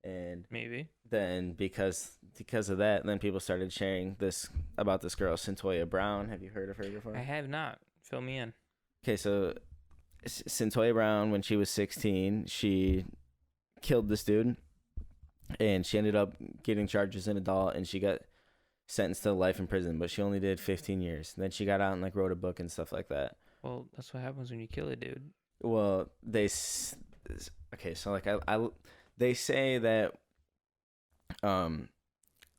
And maybe then because of that, then people started sharing this about this girl Centoya Brown. Have you heard of her before? I have not. Fill me in. Okay, so Centoya Brown, when she was 16, she killed this dude, and she ended up getting charges in adult, and she got sentenced to life in prison, but she only did 15 years. Then she got out and like wrote a book and stuff like that. Well, that's what happens when you kill a dude. Well, they say that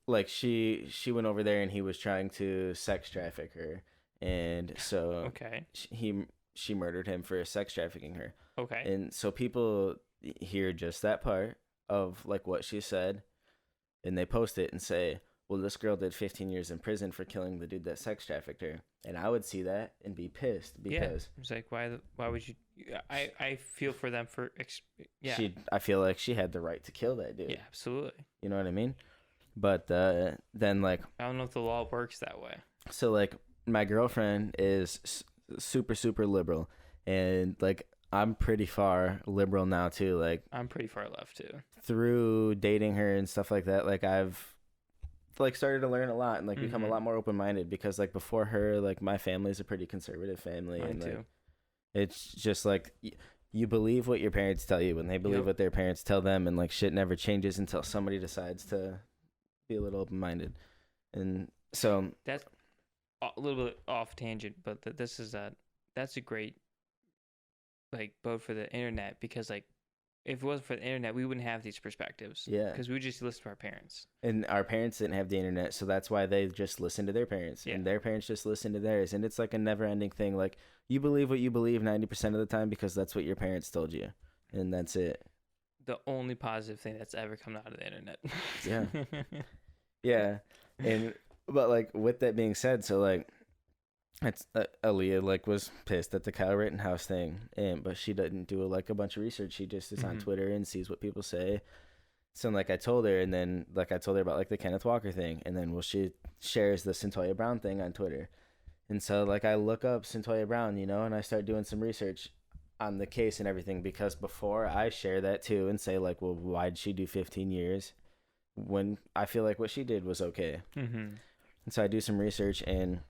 like she went over there and he was trying to sex traffic her, and so okay, she murdered him for sex trafficking her. Okay. And so people hear just that part of like what she said, and they post it and say, well, this girl did 15 years in prison for killing the dude that sex trafficked her. And I would see that and be pissed because it's like, why would you? I feel for them for I feel like she had the right to kill that dude. Yeah, absolutely. You know what I mean? But then like, I don't know if the law works that way. So like my girlfriend is super, super liberal, and like I'm pretty far liberal now too. Like I'm pretty far left too. Through dating her and stuff like that, like I've like started to learn a lot and like become a Mhm. lot more open-minded because like before her, like my family's a pretty conservative family, Mine and like too. it's just like you believe what your parents tell you and they believe Yep. what their parents tell them, and like shit never changes until somebody decides to be a little open-minded. And so That's a little bit off tangent, but that's a great like boat for the internet because like if it wasn't for the internet, we wouldn't have these perspectives yeah, because we would just listen to our parents. and our parents didn't have the internet, so that's why they just listened to their parents, Yeah. and their parents just listened to theirs, and it's like a never-ending thing. Like you believe what you believe 90% of the time because that's what your parents told you, and that's it. The only positive thing that's ever come out of the internet. Yeah. Yeah, and but like with that being said, so like it's Aaliyah like was pissed at the Kyle Rittenhouse thing, and but she didn't do like a bunch of research. She just is on Mhm. Twitter and sees what people say. So like I told her, and then like I told her about like the Kenneth Walker thing, and then well she shares the Centoya Brown thing on Twitter, and so like I look up Centoya Brown, you know, and I start doing some research on the case and everything because before I share that too and say like, well, why did she do 15 years when I feel like what she did was okay? Mhm. And so I do some research, and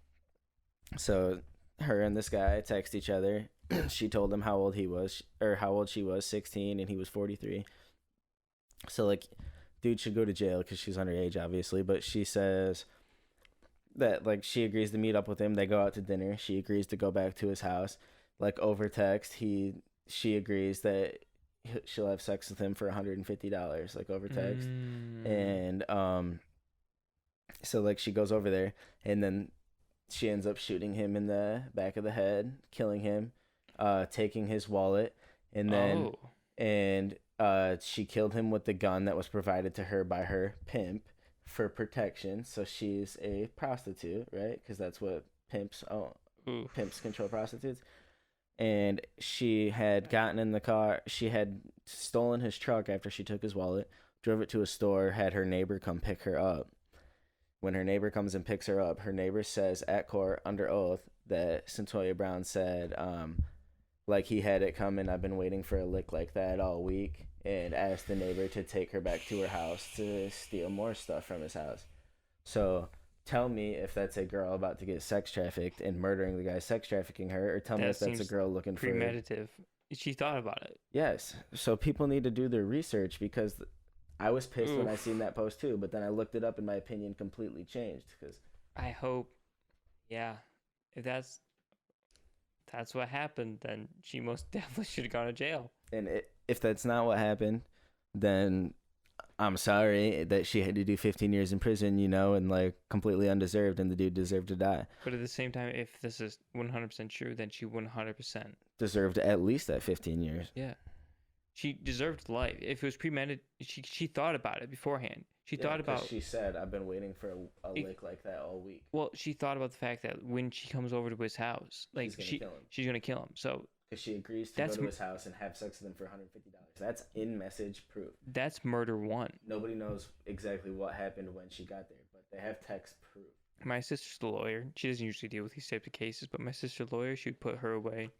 so her and this guy text each other. She told him how old he was, or how old she was, 16, and he was 43. So like, dude should go to jail because she's underage, obviously. But she says that like she agrees to meet up with him. They go out to dinner. She agrees to go back to his house. Like over text, she agrees that she'll have sex with him for $150, like over text. And so like she goes over there, and then she ends up shooting him in the back of the head, killing him, taking his wallet, and then Oh. she killed him with the gun that was provided to her by her pimp for protection. So she's a prostitute, right? Because that's what Oof. pimps control prostitutes. And she had gotten in the car. She had stolen his truck after she took his wallet, drove it to a store, had her neighbor come pick her up. When her neighbor comes and picks her up, her neighbor says at court under oath that Centoya Brown said, like he had it coming. I've been waiting for a lick like that all week, and asked the neighbor to take her back to her house to steal more stuff from his house. So tell me if that's a girl about to get sex trafficked and murdering the guy sex trafficking her, or tell me That if that's a seems girl looking for. Premeditative. She thought about it. Yes. So people need to do their research because I was pissed when I Oof. seen that post too, but then I looked it up and my opinion completely changed because I hope. Yeah. If that's what happened, then she most definitely should have gone to jail. and if that's not what happened, then I'm sorry that she had to do 15 years in prison, you know, and like completely undeserved, and the dude deserved to die. But at the same time, if this is 100% true, then she 100%. Deserved at least that 15 years. Yeah. She deserved life. If it was premeditated, she thought about it beforehand. She thought about. She said, "I've been waiting for a lick like that all week." Well, she thought about the fact that when she comes over to his house, like she's gonna kill him. So because she agrees to go to his house and have sex with him for $150. That's in message proof. That's murder one. Nobody knows exactly what happened when she got there, but they have text proof. My sister's the lawyer. She doesn't usually deal with these types of cases, but my sister's lawyer, she would put her away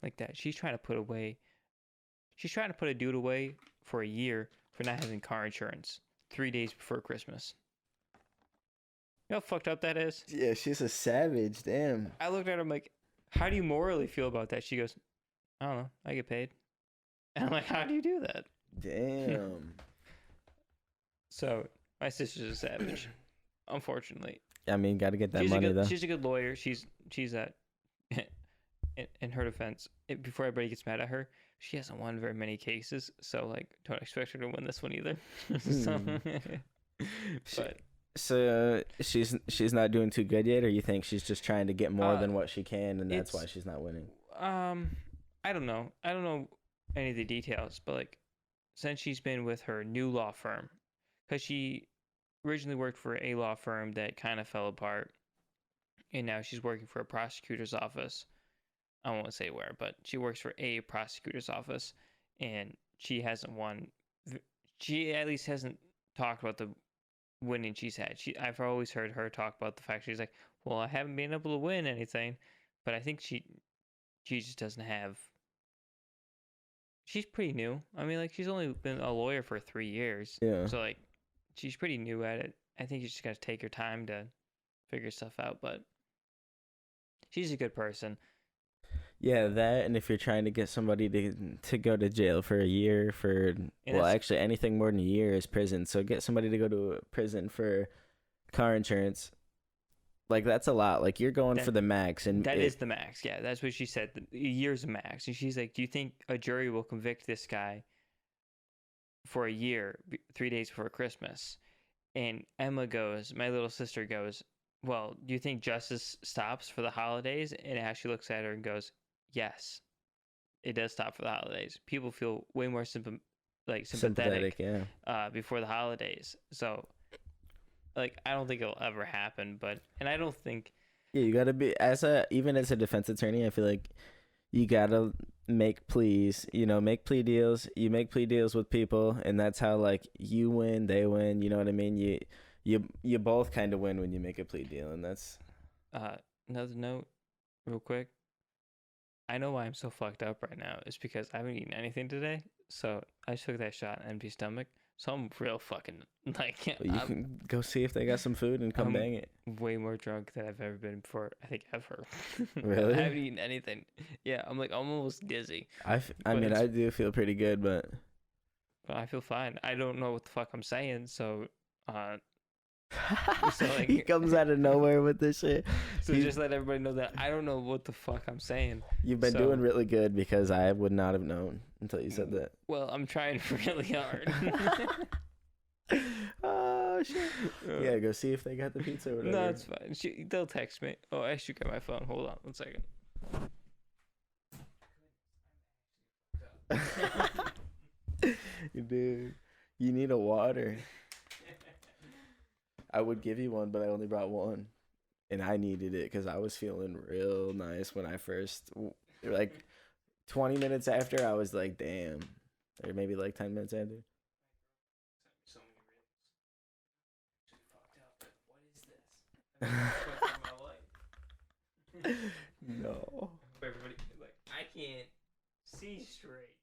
like that. She's trying to put a dude away for a year for not having car insurance 3 days before Christmas. You know how fucked up that is? Yeah, she's a savage. Damn. I looked at her, I'm like, how do you morally feel about that? She goes, I don't know. I get paid. And I'm like, how do you do that? Damn. So my sister's a savage, unfortunately. I mean, got to get that money though. She's a good lawyer. She's that. In her defense, before everybody gets mad at her, she hasn't won very many cases. So like, don't expect her to win this one either. So she's not doing too good yet, or you think she's just trying to get more than what she can, and that's why she's not winning? I don't know. I don't know any of the details, but like, since she's been with her new law firm, because she originally worked for a law firm that kind of fell apart, and now she's working for a prosecutor's office. I won't say where, but she works for a prosecutor's office, and she hasn't won. She at least hasn't talked about the winning she's had. I've always heard her talk about the fact she's like, well, I haven't been able to win anything, but I think she just doesn't have. She's pretty new. I mean, like she's only been a lawyer for 3 years. Yeah. So like, she's pretty new at it. I think you just got to take your time to figure stuff out. But she's a good person. Yeah, that, and if you're trying to get somebody to go to jail for a year for, well, actually anything more than a year is prison. So get somebody to go to prison for car insurance. Like, that's a lot. Like, you're going for the max. And that is the max. Yeah, that's what she said. The year's max. And she's like, do you think a jury will convict this guy for a year, 3 days before Christmas? And Emma goes, my little sister goes, well, do you think justice stops for the holidays? And Ashley looks at her and goes, yes, it does stop for the holidays. People feel way more sympathetic before the holidays. So, like, I don't think it'll ever happen. And I don't think. Yeah, you gotta be even as a defense attorney. I feel like you gotta make pleas. Make plea deals. You make plea deals with people, and that's how, like, you win, they win. You know what I mean? You both kind of win when you make a plea deal, and that's. Another note, real quick. I know why I'm so fucked up right now. It's because I haven't eaten anything today. So I took that shot on empty stomach. So I'm real fucking like. Well, you can go see if they got some food and come bang it. Way more drunk than I've ever been before. I think ever. Really? I haven't eaten anything. Yeah, I'm almost dizzy. I mean, I do feel pretty good, but I feel fine. I don't know what the fuck I'm saying. So, he comes out of nowhere with this shit. So just let everybody know that I don't know what the fuck I'm saying. You've been doing really good, because I would not have known until you said that. Well, I'm trying really hard. Oh shit! Yeah, go see if they got the pizza or whatever. No, it's fine. They'll text me. Oh, I should get my phone. Hold on 1 second. Dude, you need a water. I would give you one, but I only brought one. And I needed it because I was feeling real nice when I first, like, 20 minutes after, I was like, damn. Or maybe like 10 minutes after. No. Everybody, like, I can't see straight.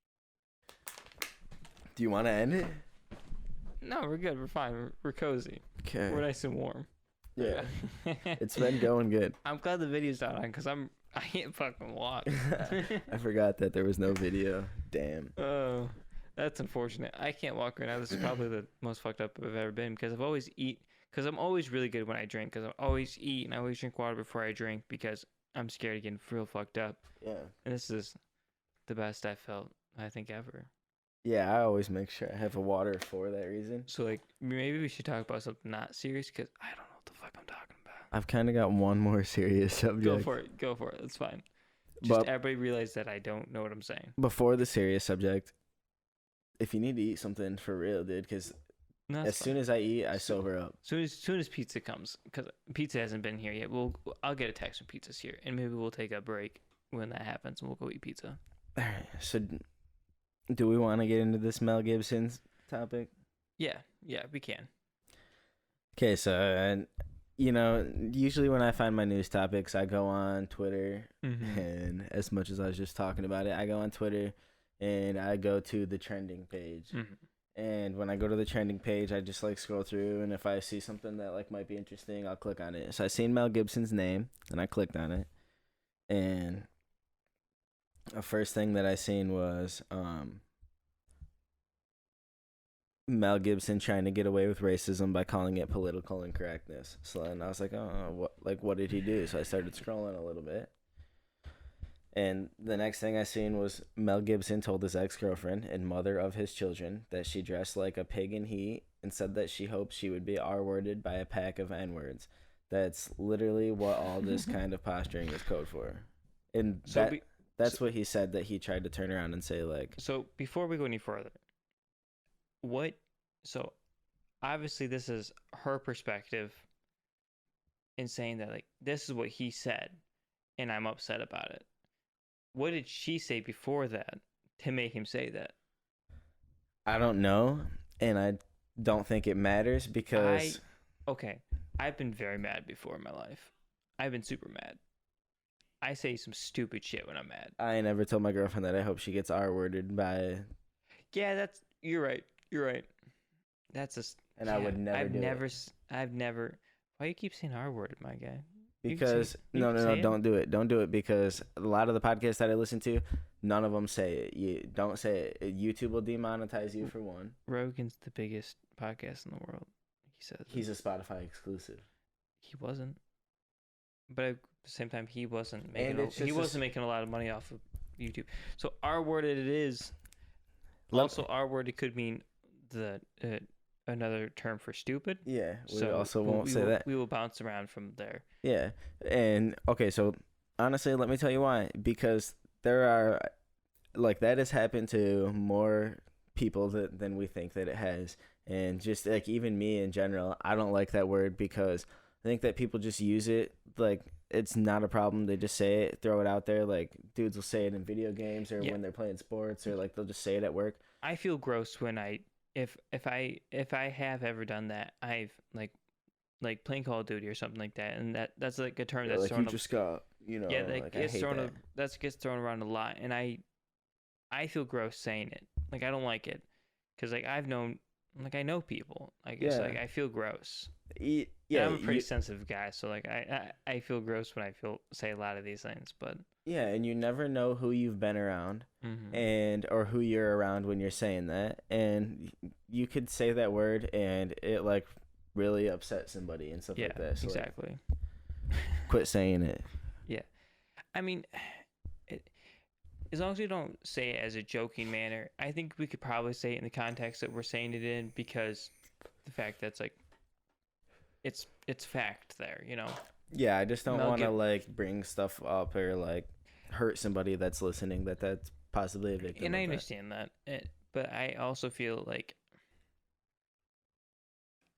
Do you want to end it? No, we're good. We're fine. We're cozy. Okay. We're nice and warm. Yeah. It's been going good. I'm glad the video's not on because I can't fucking walk. I forgot that there was no video. Damn. Oh, that's unfortunate. I can't walk right now. This is probably the most fucked up I've ever been because I'm always really good when I drink because I always eat and I always drink water before I drink because I'm scared of getting real fucked up. Yeah. And this is the best I felt, I think, ever. Yeah, I always make sure I have a water for that reason. So, like, maybe we should talk about something not serious because I don't know what the fuck I'm talking about. I've kind of got one more serious subject. Go for it. It's fine. Just everybody realize that I don't know what I'm saying. Before the serious subject, if you need to eat something for real, dude, because soon as I eat, I sober up. Soon as pizza comes, because pizza hasn't been here yet, I'll get a text when pizza's here, and maybe we'll take a break when that happens, and we'll go eat pizza. All right. So, do we want to get into this Mel Gibson's topic? Yeah, we can. Okay, so usually when I find my news topics, I go on Twitter, and as much as I was just talking about it, I go on Twitter, and I go to the trending page. And when I go to the trending page, I just like scroll through, and if I see something that like might be interesting, I'll click on it. So I seen Mel Gibson's name, and I clicked on it, and the first thing that I seen was Mel Gibson trying to get away with racism by calling it political incorrectness. So then I was like, oh, what did he do? So I started scrolling a little bit. And the next thing I seen was Mel Gibson told his ex-girlfriend and mother of his children that she dressed like a pig in heat and said that she hoped she would be R-worded by a pack of N-words. That's literally what all this kind of posturing is code for. And that's what he said, that he tried to turn around and say, like... So before we go any further, so obviously this is her perspective in saying that, like, this is what he said and I'm upset about it. What did she say before that to make him say that? I don't know, and I don't think it matters because... I've been very mad before in my life. I've been super mad. I say some stupid shit when I'm mad. I never told my girlfriend that I hope she gets R-worded by... Yeah, you're right. And I would never do it. I've never. Why you keep saying R word, my guy? Because no, don't do it. Don't do it because a lot of the podcasts that I listen to, none of them say it. You don't say it. YouTube will demonetize you for one. Rogan's the biggest podcast in the world. He says he's a Spotify exclusive. He wasn't, but at the same time, he wasn't making a lot of money off of YouTube. So R word it is. Also, R word it could mean the another term for stupid. Yeah, we also won't say that. We will bounce around from there. Yeah, and okay, so honestly, let me tell you why. Because there are, like, that has happened to more people than we think that it has. And just, like, even me in general, I don't like that word because I think that people just use it, like, it's not a problem. They just say it, throw it out there. Like, dudes will say it in video games or when they're playing sports or, like, they'll just say it at work. I feel gross when if I have ever done that, I've like playing Call of Duty or something like that, and that's like a term that's like thrown you just got, like gets thrown around a lot, and I feel gross saying it. Like I don't like it because like I know people. I guess like I feel gross. Yeah, I'm a pretty sensitive guy, so like I feel gross when I say a lot of these things, but yeah, and you never know who you've been around, or who you're around when you're saying that, and you could say that word and it like really upset somebody and stuff like that. So, exactly. Like, quit saying it. Yeah, I mean, as long as we don't say it as a joking manner, I think we could probably say it in the context that we're saying it in, because the fact that's like it's fact there, Yeah, I just don't want to like bring stuff up or like hurt somebody that's listening that's possibly a victim. And I understand that, but I also feel like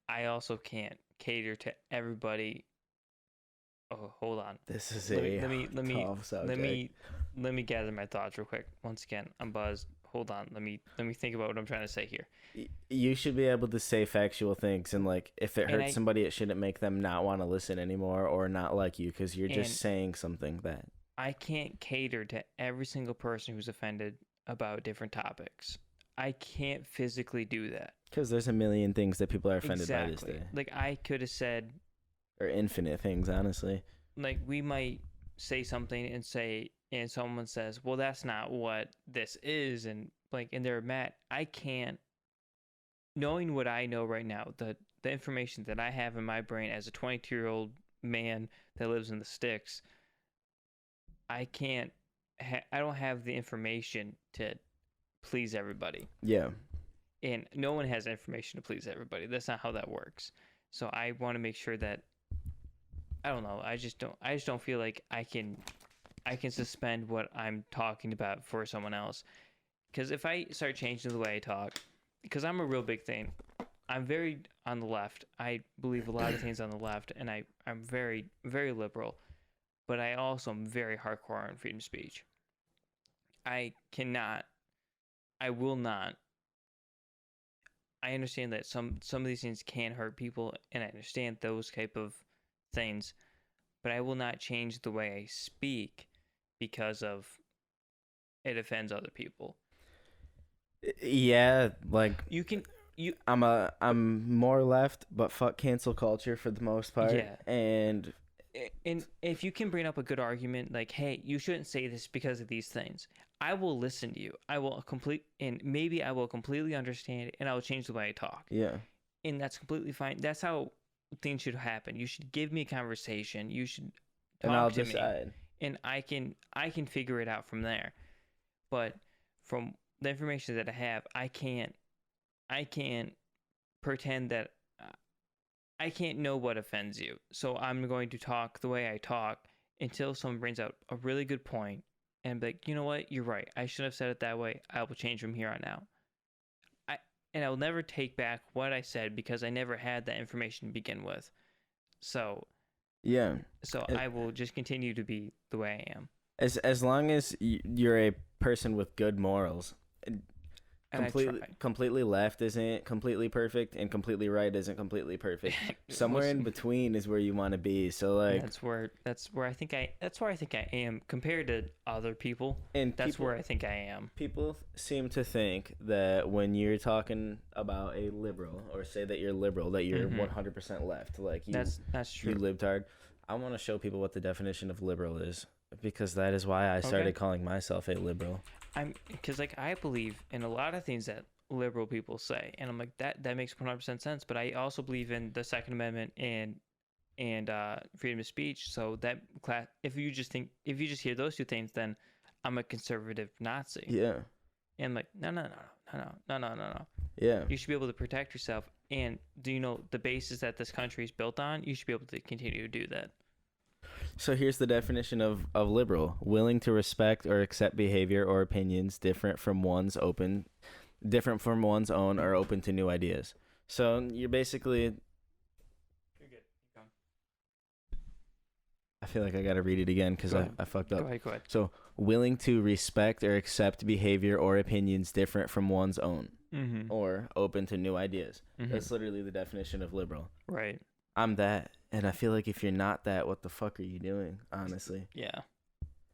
I also can't cater to everybody. Oh, hold on. This is let me gather my thoughts real quick. Once again, I'm buzzed. Hold on. Let me think about what I'm trying to say here. You should be able to say factual things, and like if it hurts somebody, it shouldn't make them not want to listen anymore or not like you because you're just saying something that I can't cater to every single person who's offended about different topics. I can't physically do that because there's a million things that people are offended by this day. Like I could have said, or infinite things, honestly. Like we might say something and someone says, well, that's not what this is, and they're mad. I can't, knowing what I know right now, the information that I have in my brain as a 22-year-old man that lives in the sticks, I don't have the information to please everybody. Yeah. And no one has information to please everybody. That's not how that works. So I want to make sure that, I don't know, I just don't feel like I can suspend what I'm talking about for someone else. Because if I start changing the way I talk, because I'm a real big thing, I'm very on the left. I believe a lot of things on the left, and I'm very, very liberal. But I also am very hardcore on freedom of speech. I will not. I understand that some of these things can hurt people, and I understand those type of things, but I will not change the way I speak because of it offends other people. Yeah, like I'm more left, but fuck cancel culture for the most part. Yeah. And if you can bring up a good argument, like, hey, you shouldn't say this because of these things, I will listen to you. Maybe I will completely understand it, and I will change the way I talk. Yeah. And that's completely fine. That's how things should happen. You should give me a conversation. You should talk to me, and I can figure it out from there. But from the information that I have, I can't pretend that I can't know what offends you. So I'm going to talk the way I talk until someone brings out a really good point and be like, you know what, you're right. I shouldn't have said it that way. I will change from here on out. And I'll never take back what I said because I never had that information to begin with. So yeah. So I will just continue to be the way I am. As long as you're a person with good morals, And completely left isn't completely perfect, and completely right isn't completely perfect. Somewhere in between is where you want to be. So like that's where I think I am compared to other people. And that's where I think I am. People seem to think that when you're talking about a liberal, or say that you're liberal, that you're 100% left. Like that's true. You lived hard. I want to show people what the definition of liberal is, because that is why I started calling myself a liberal. Because like I believe in a lot of things that liberal people say, and I'm like that makes 100% sense. But I also believe in the Second Amendment and freedom of speech. So that class, if you just hear those two things, then I'm a conservative Nazi. Yeah. And like no. Yeah. You should be able to protect yourself, and do you know the basis that this country is built on? You should be able to continue to do that. So here's the definition of liberal: willing to respect or accept behavior or opinions different from one's own, or open to new ideas. So you're basically... You're good. I feel like I got to read it again because I fucked up. Go ahead. So willing to respect or accept behavior or opinions different from one's own, or open to new ideas. That's literally the definition of liberal. Right. I'm that, and I feel like if you're not that, what the fuck are you doing, honestly? Yeah.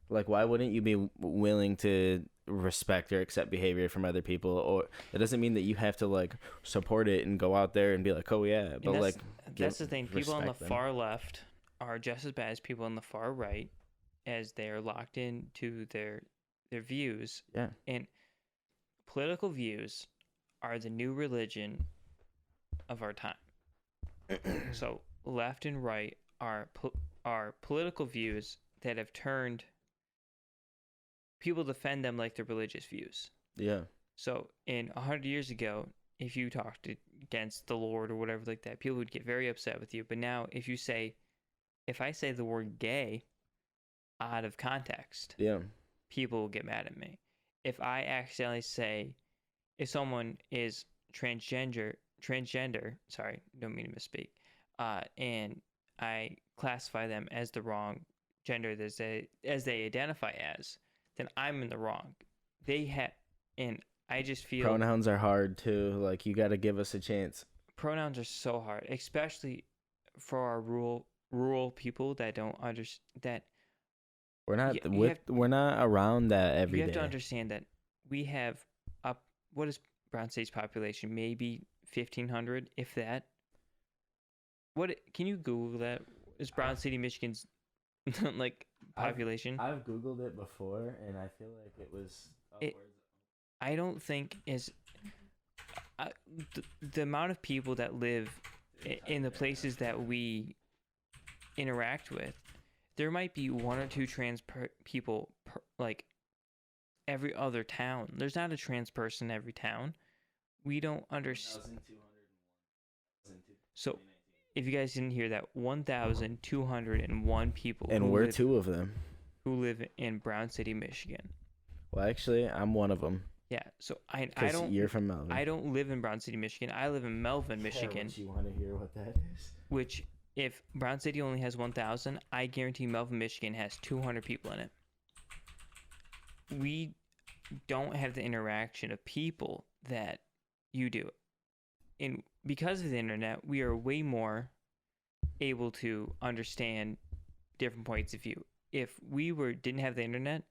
Like, why wouldn't you be willing to respect or accept behavior from other people? Or it doesn't mean that you have to, like, support it and go out there and be like, oh, yeah. But, like, that's the thing. People on the far left are just as bad as people on the far right, as they are locked into their views. Yeah. And political views are the new religion of our time. So left and right are political views that have turned people defend them like their religious views. Yeah. So 100 years ago, if you talked against the Lord or whatever like that, people would get very upset with you. But now if I say the word gay out of context, yeah, people will get mad at me. If I accidentally say, if someone is transgender, sorry, don't mean to misspeak, and I classify them as the wrong gender as they identify as, then I'm in the wrong. And I just feel pronouns are hard too. Like, you got to give us a chance. Pronouns are so hard, especially for our rural people that don't understand that. We're not around that every day. You have to understand that we have what is Brown State's population? Maybe 1,500, if that. What can you Google that? Is Brown City, Michigan's like population? I've Googled it before, and I feel like it was upwards. I don't think is the amount of people that live in the places that we interact with. There might be one or two trans people like every other town. There's not a trans person in every town. We don't understand. So, if you guys didn't hear that, 1,201 people. And we're two of them. Who live in Brown City, Michigan. Well, actually, I'm one of them. Yeah, so I don't. You're from Melvin. I don't live in Brown City, Michigan. I live in Melvin, Michigan. You want to hear what that is? Which, if Brown City only has 1,000, I guarantee Melvin, Michigan has 200 people in it. We don't have the interaction of people that you do. And because of the internet, we are way more able to understand different points of view. If we didn't have the internet,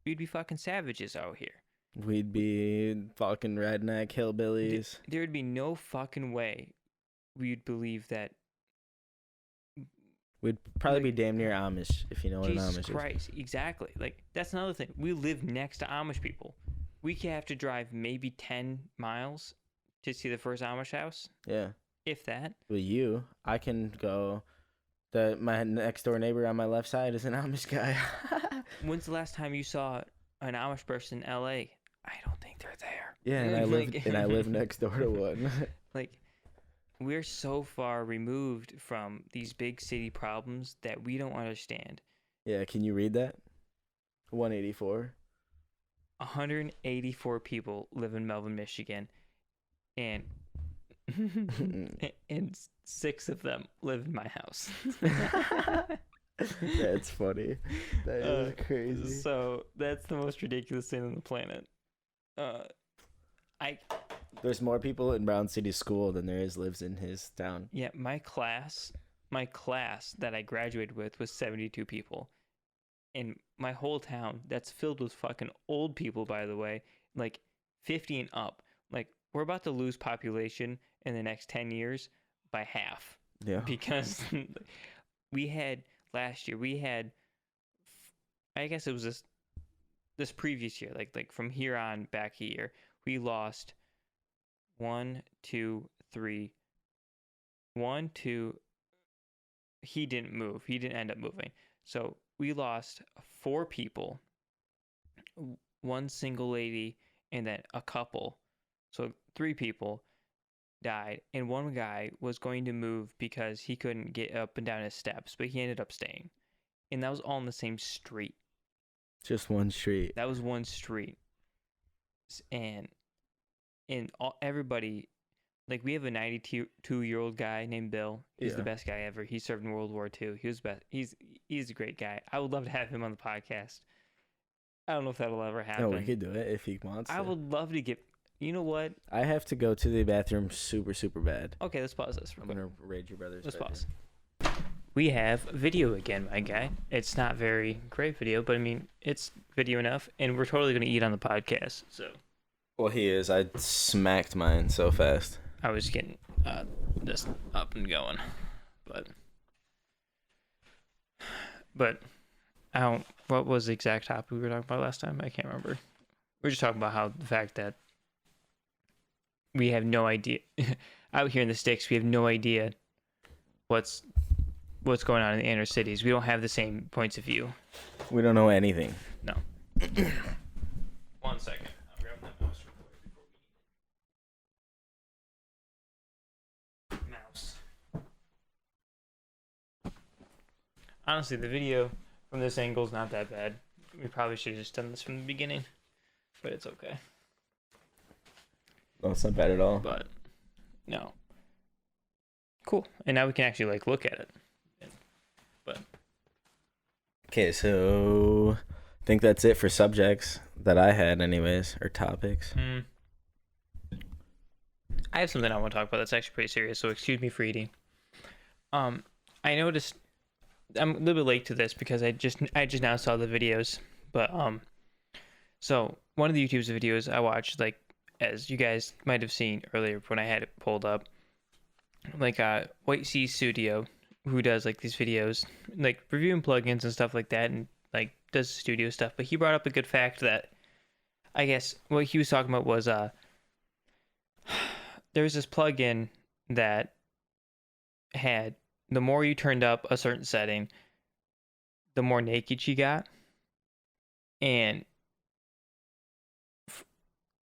we'd be fucking savages out here. We'd be fucking redneck hillbillies. There would be no fucking way we'd believe that. We'd probably be damn near Amish, if you know what an Amish is. Jesus Christ, exactly. Like, that's another thing. We live next to Amish people. We could have to drive maybe 10 miles to see the first Amish house. Yeah. If that. With I can go. My next door neighbor on my left side is an Amish guy. When's the last time you saw an Amish person in L.A.? I don't think they're there. Yeah, and I live next door to one. Like, we're so far removed from these big city problems that we don't understand. Yeah, can you read that? 184. 184 people live in Melvin, Michigan, and 6 of them live in my house. That's funny. That is crazy. So that's the most ridiculous thing on the planet. There's more people in Brown City School than there lives in his town. Yeah, my class that I graduated with was 72 people. And my whole town, that's filled with fucking old people, by the way, like 50 and up. Like, we're about to lose population in the next 10 years by half. Yeah. Because last year, I guess it was this previous year, like from here on back a year, we lost 1, 2, 3. 1, 2. He didn't move. He didn't end up moving. So we lost 4 people, 1 single lady, and then a couple. So 3 people died, and 1 guy was going to move because he couldn't get up and down his steps, but he ended up staying. And that was all in the same street. Just one street. That was one street. And everybody, like, we have a 92-year-old guy named Bill. He's the best guy ever. He served in World War II. He was best. He's a great guy. I would love to have him on the podcast. I don't know if that'll ever happen. No, we could do it if he wants to. I would love to get. You know what? I have to go to the bathroom super, super bad. Okay, let's pause this. I'm gonna raid your brother's. Let's pause. We have video again, my guy. It's not very great video, but I mean, it's video enough, and we're totally gonna eat on the podcast. So. Well, he is. I smacked mine so fast. I was getting this up and going, but I don't. What was the exact topic we were talking about last time? I can't remember. We were just talking about how the fact that we have no idea out here in the sticks. We have no idea what's going on in the inner cities. We don't have the same points of view. We don't know anything. No. 1 second. I'm grabbing that mouse real quick before we mouse. Honestly, the video from this angle is not that bad. We probably should have just done this from the beginning, but it's okay. No, it's not bad at all. But no. Cool. And now we can actually like look at it. But okay, so I think that's it for subjects that I had anyways, or topics. I have something I want to talk about that's actually pretty serious, so excuse me for eating. I noticed I'm a little bit late to this because I just now saw the videos, but so one of the YouTube's videos I watched, like, as you guys might have seen earlier when I had it pulled up, like White Sea Studio, who does like these videos, like reviewing plugins and stuff like that, and like does studio stuff. But he brought up a good fact that I guess what he was talking about was there was this plugin that had the more you turned up a certain setting, the more naked you got, and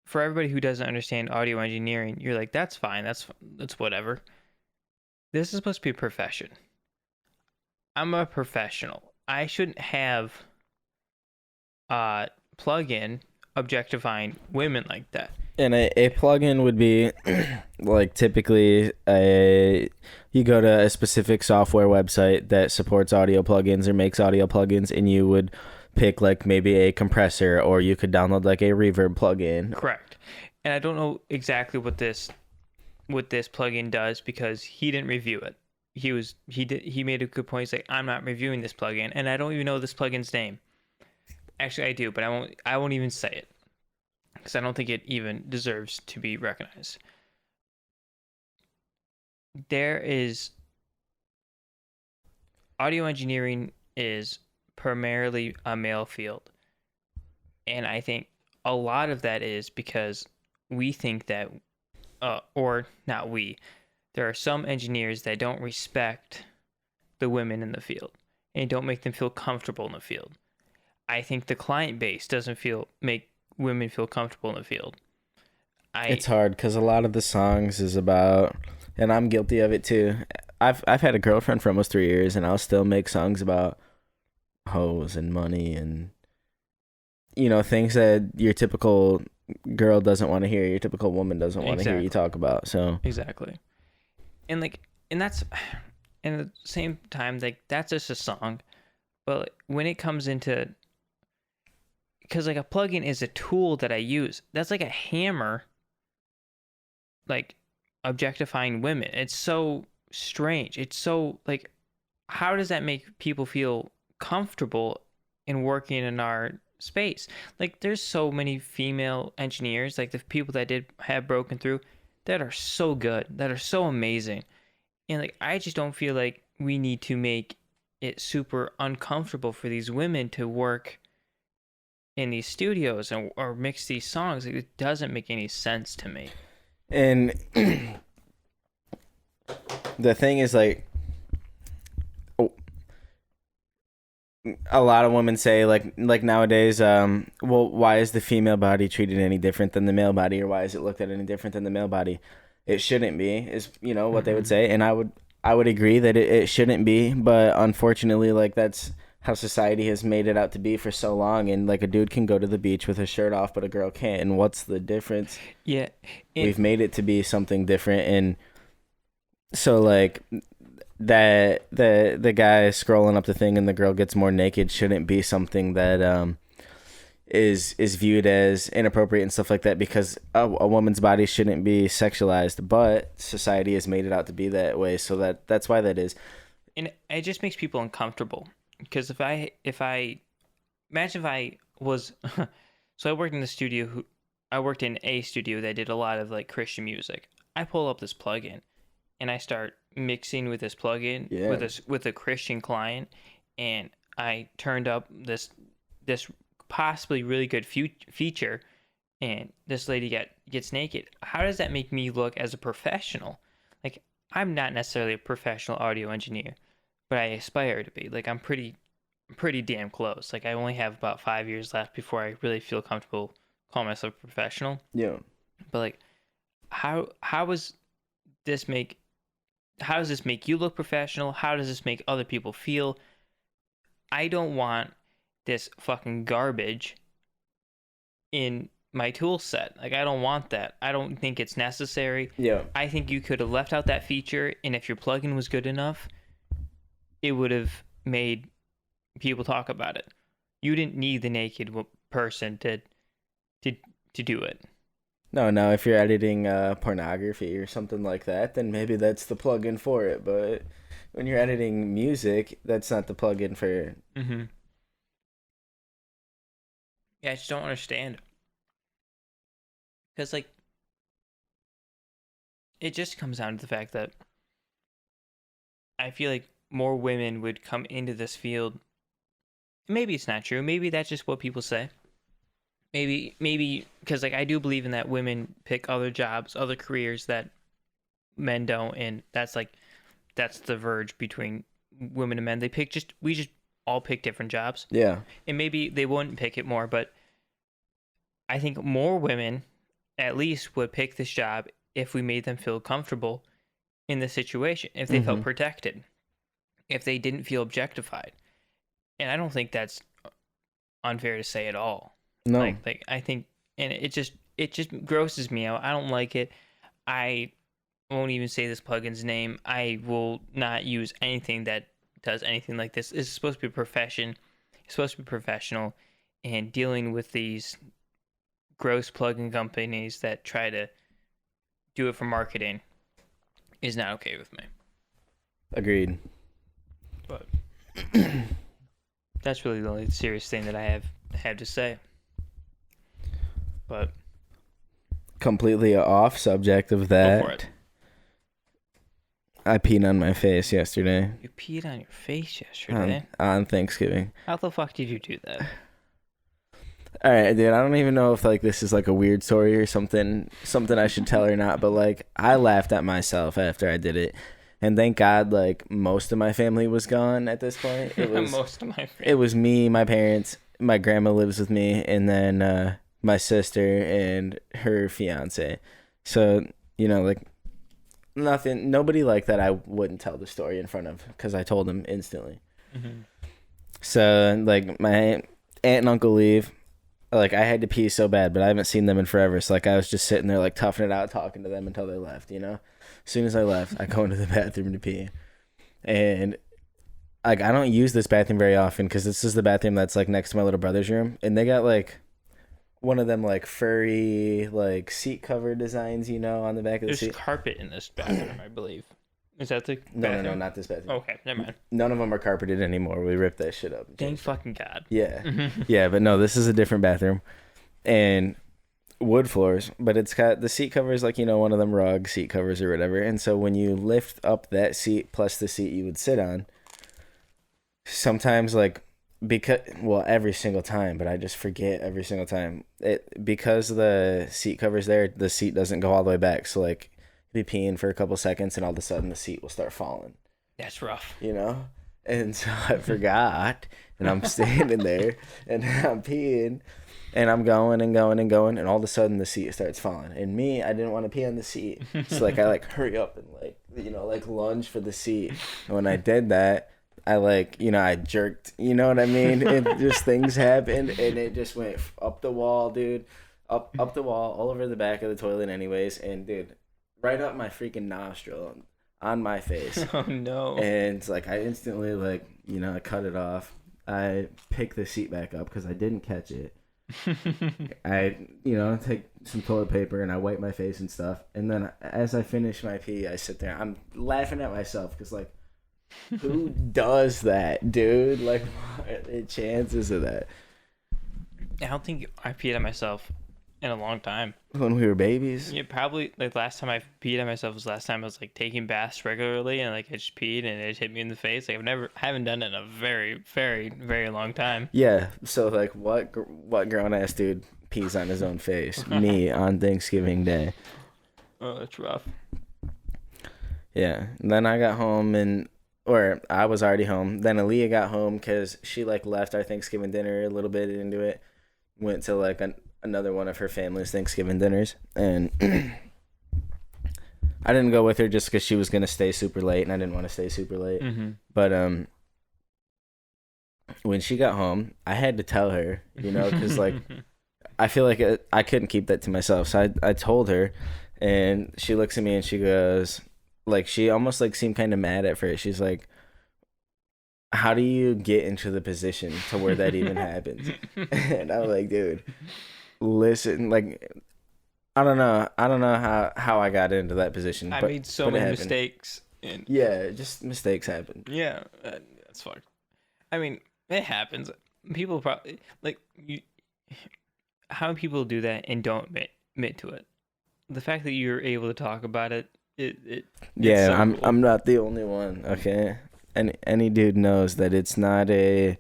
for everybody who doesn't understand audio engineering, you're like, that's fine, that's whatever. This is supposed to be a profession. I'm a professional. I shouldn't have a plugin objectifying women like that. And a plugin would be like typically you go to a specific software website that supports audio plugins or makes audio plugins, and you would pick like maybe a compressor, or you could download like a reverb plugin. Correct. And I don't know exactly what this plugin does because he didn't review it. He made a good point. He's like, I'm not reviewing this plugin, and I don't even know this plugin's name. Actually, I do, but I won't even say it because I don't think it even deserves to be recognized. Audio engineering is primarily a male field, and I think a lot of that is because we think that, or not we, there are some engineers that don't respect the women in the field and don't make them feel comfortable in the field. I think the client base doesn't make women feel comfortable in the field. It's hard because a lot of the songs is about, and I'm guilty of it too. I've had a girlfriend for almost 3 years, and I'll still make songs about hoes and money and, you know, things that your typical girl doesn't want to hear, your typical woman doesn't want to hear you talk about. So exactly. And that's, and at the same time, like, that's just a song. But when it comes into, because like a plugin is a tool that I use, that's like a hammer like objectifying women. It's so strange. It's so like, how does that make people feel comfortable in working in our space? Like, there's so many female engineers, like the people that did have broken through, that are so good, that are so amazing. And like, I just don't feel like we need to make it super uncomfortable for these women to work in these studios and or mix these songs. Like, it doesn't make any sense to me. And the thing is, like, a lot of women say, like nowadays, well, why is the female body treated any different than the male body, or why is it looked at any different than the male body? It shouldn't be, is, you know, what they would say. And I would agree that it shouldn't be, but unfortunately, like, that's how society has made it out to be for so long. And like, a dude can go to the beach with his shirt off, but a girl can't. And what's the difference? Yeah. We've made it to be something different. And so, like, that the guy scrolling up the thing and the girl gets more naked shouldn't be something that is viewed as inappropriate and stuff like that, because a woman's body shouldn't be sexualized, but society has made it out to be that way. So that's why that is. And it just makes people uncomfortable, because if I imagine if I was so I worked in the studio I worked in a studio that did a lot of like Christian music. I pull up this plugin and I start mixing with this plugin with a Christian client, and I turned up this possibly really good feature, and this lady gets naked. How does that make me look as a professional? Like, I'm not necessarily a professional audio engineer, but I aspire to be. Like, I'm pretty damn close. Like, I only have about 5 years left before I really feel comfortable calling myself a professional. Yeah. But like, how does this make you look professional? How does this make other people feel? I don't want this fucking garbage in my tool set. Like, I don't want that. I don't think it's necessary. Yeah. I think you could have left out that feature, and if your plugin was good enough, it would have made people talk about it. You didn't need the naked person to do it. No, if you're editing pornography or something like that, then maybe that's the plugin for it. But when you're editing music, that's not the plugin for it. Mm-hmm. Yeah, I just don't understand. Because, like, it just comes down to the fact that I feel like more women would come into this field. Maybe it's not true. Maybe that's just what people say. Maybe because, like, I do believe in that women pick other jobs, other careers that men don't, and that's the verge between women and men. We just all pick different jobs. Yeah. And maybe they wouldn't pick it more, but I think more women at least would pick this job if we made them feel comfortable in the situation, if they felt protected, if they didn't feel objectified. And I don't think that's unfair to say at all. No. Like I think, and it just grosses me out. I don't like it. I won't even say this plugin's name. I will not use anything that does anything like this. It's supposed to be a profession. It's supposed to be professional, and dealing with these gross plugin companies that try to do it for marketing is not okay with me. Agreed. But that's really the only serious thing that I have to say. But completely off subject of that. Go for it. I peed on my face yesterday. You peed on your face yesterday? On Thanksgiving. How the fuck did you do that? All right, dude, I don't even know if like this is like a weird story or something I should tell or not, but like I laughed at myself after I did it. And thank God, like, most of my family was gone at this point. It was most of my family. It was me, my parents, my grandma lives with me, and then my sister and her fiance. So, you know, like, nobody like that I wouldn't tell the story in front of, because I told them instantly. Mm-hmm. So, like, my aunt and uncle leave. Like, I had to pee so bad, but I haven't seen them in forever. So, like, I was just sitting there, like, toughing it out, talking to them until they left, you know? As soon as I left, I go into the bathroom to pee. And, like, I don't use this bathroom very often because this is the bathroom that's, like, next to my little brother's room. And they got, like, one of them like furry like seat cover designs, on the back of the There's seat. carpet in this bathroom, I believe. Is that the No, bathroom? not this bathroom. Okay, never mind. None of them are carpeted anymore. We ripped that shit up. Thank fucking God. Yeah. Yeah, but no, this is a different bathroom. And wood floors, but it's got the seat covers like, one of them rug seat covers or whatever. And so when you lift up that seat plus the seat you would sit on, sometimes like every single time, but I just forget every single time. Because the seat covers there, the seat doesn't go all the way back. So like be peeing for a couple seconds and all of a sudden the seat will start falling. That's rough. And so I forgot, and I'm standing there and I'm peeing and I'm going and going and going, and all of a sudden the seat starts falling. And me, I didn't want to pee on the seat. So like I like hurry up and like lunge for the seat. And when I did that, I I jerked, you know what I mean? And just things happened, and it just went up the wall, dude. Up the wall, all over the back of the toilet anyways. And, dude, right up my freaking nostril on my face. Oh, no. And, I instantly, I cut it off. I picked the seat back up because I didn't catch it. I, take some toilet paper and I wipe my face and stuff. And then as I finish my pee, I sit there. I'm laughing at myself because, who does that, dude? What are the chances of that? I don't think I peed on myself in a long time. When we were babies? Yeah, probably last time I peed on myself was last time I was taking baths regularly, and I just peed and it hit me in the face. I haven't done it in a very, very, very long time. Yeah. So what grown ass dude pees on his own face? Me on Thanksgiving Day. Oh, that's rough. Yeah. And then I got home or I was already home. Then Aaliyah got home because she left our Thanksgiving dinner a little bit into it. Went to another one of her family's Thanksgiving dinners, and I didn't go with her just because she was gonna stay super late, and I didn't want to stay super late. Mm-hmm. But when she got home, I had to tell her, because I feel like I couldn't keep that to myself, so I told her, and she looks at me and she goes. She almost seemed kind of mad at first. She's like, how do you get into the position to where that even happens? And I'm like, dude, listen, I don't know how I got into that position. I made so many mistakes. Yeah, just mistakes happen. Yeah, that's fucked. I mean, it happens. People probably, how many people do that and don't admit to it? The fact that you're able to talk about it, yeah, so I'm cool. I'm not the only one, okay? And any dude knows that it's not a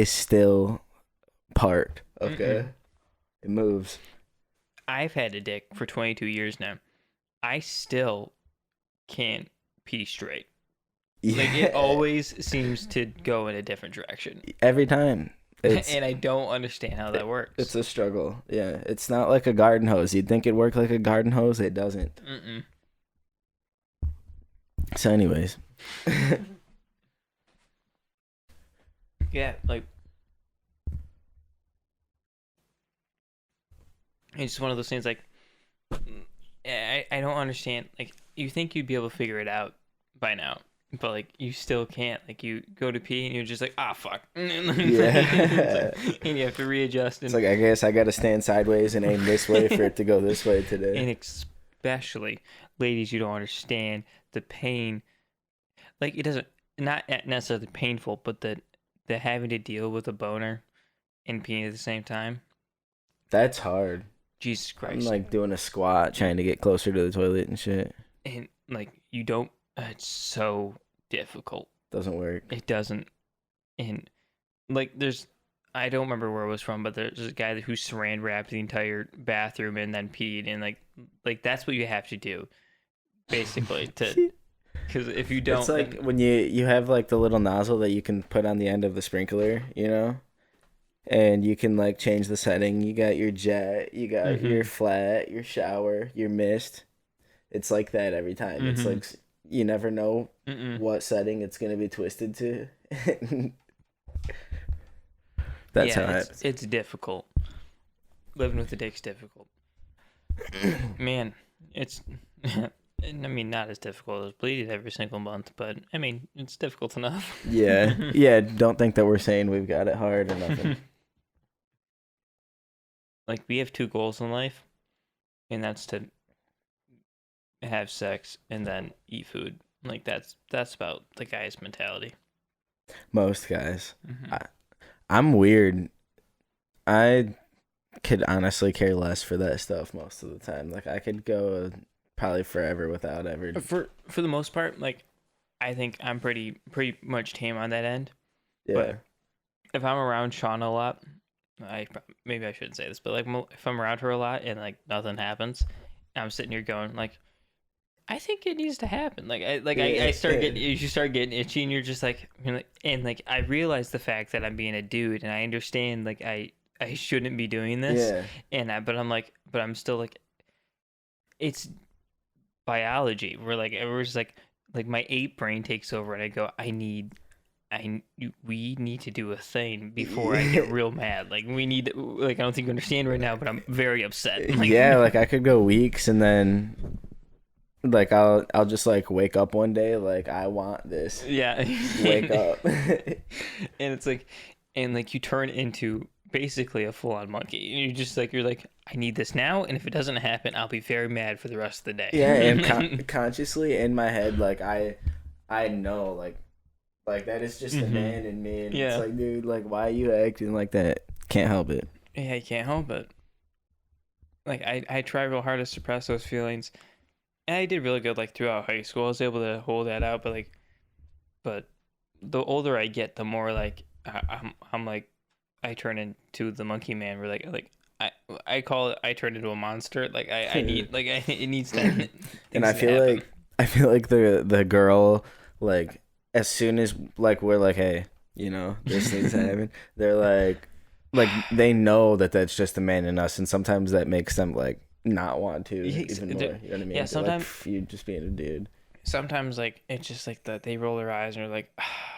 still part, okay? Mm-mm. It moves. I've had a dick for 22 years now. I still can't pee straight. Yeah. It always seems to go in a different direction. Every time. And I don't understand how that works. It's a struggle. Yeah, it's not like a garden hose. You'd think it'd work like a garden hose. It doesn't. Mm-mm. So anyways. Yeah, it's just one of those things I don't understand. You think you'd be able to figure it out by now. But you still can't. You go to pee and you're just fuck. Yeah. And you have to readjust. It's I guess I gotta stand sideways and aim this way for it to go this way today. And especially, ladies, you don't understand the pain. It doesn't, not necessarily painful, but the having to deal with a boner and peeing at the same time. That's hard. Jesus Christ. I'm doing a squat, trying to get closer to the toilet and shit. And you don't. It's so difficult. Doesn't work. It doesn't. And I don't remember where it was from, but there's a guy who saran wrapped the entire bathroom and then peed, and that's what you have to do, basically, because if you don't, it's when you have the little nozzle that you can put on the end of the sprinkler, and you can change the setting. You got your jet, you got your flat, your shower, your mist. It's like that every time. Mm-hmm. It's you never know what setting it's going to be twisted to. That's how it's difficult. Living with a dick's difficult. Man, it's not as difficult as bleeding every single month, but it's difficult enough. Yeah. Don't think that we're saying we've got it hard or nothing. like we have two goals in life, and that's to have sex and then eat food. Like that's about the guy's mentality. Most guys. Mm-hmm. I'm weird. I could honestly care less for that stuff most of the time. Like I could go probably forever without ever. For the most part, like I think I'm pretty much tame on that end. Yeah. But if I'm around Shauna a lot, maybe I shouldn't say this, but like if I'm around her a lot and like nothing happens, I'm sitting here going like, I think it needs to happen. Like I start getting, you start getting itchy, and you're just like, and like I realize the fact that I'm being a dude, and I understand like I shouldn't be doing this, but I'm still like, it's biology. We're just like my ape brain takes over, and I go, we need to do a thing before I get real mad. Like we need to, like I don't think you understand right now, but I'm very upset. Like, yeah, like I could go weeks and then like I'll just like wake up one day like I want this. Yeah. Wake up. And it's like, and like you turn into basically a full-on monkey. And you're like, I need this now, and if it doesn't happen, I'll be very mad for the rest of the day. Yeah, and consciously in my head, like I know like that is just a man in me, and it's like, dude, like why are you acting like that? Can't help it. Yeah, you can't help it. Like I try real hard to suppress those feelings. And I did really good like throughout high school. I was able to hold that out, but the older I get, the more like I'm like I turn into the monkey man. Where like I call it, I turn into a monster. Like I need like it needs to. And I feel like the girl, like as soon as like we're like, hey, this needs to happen, they're like they know that that's just the man in us, and sometimes that makes them like not want to even more. You know what I mean? Yeah, sometimes like, you just being a dude. Sometimes like it's just like that they roll their eyes and are like,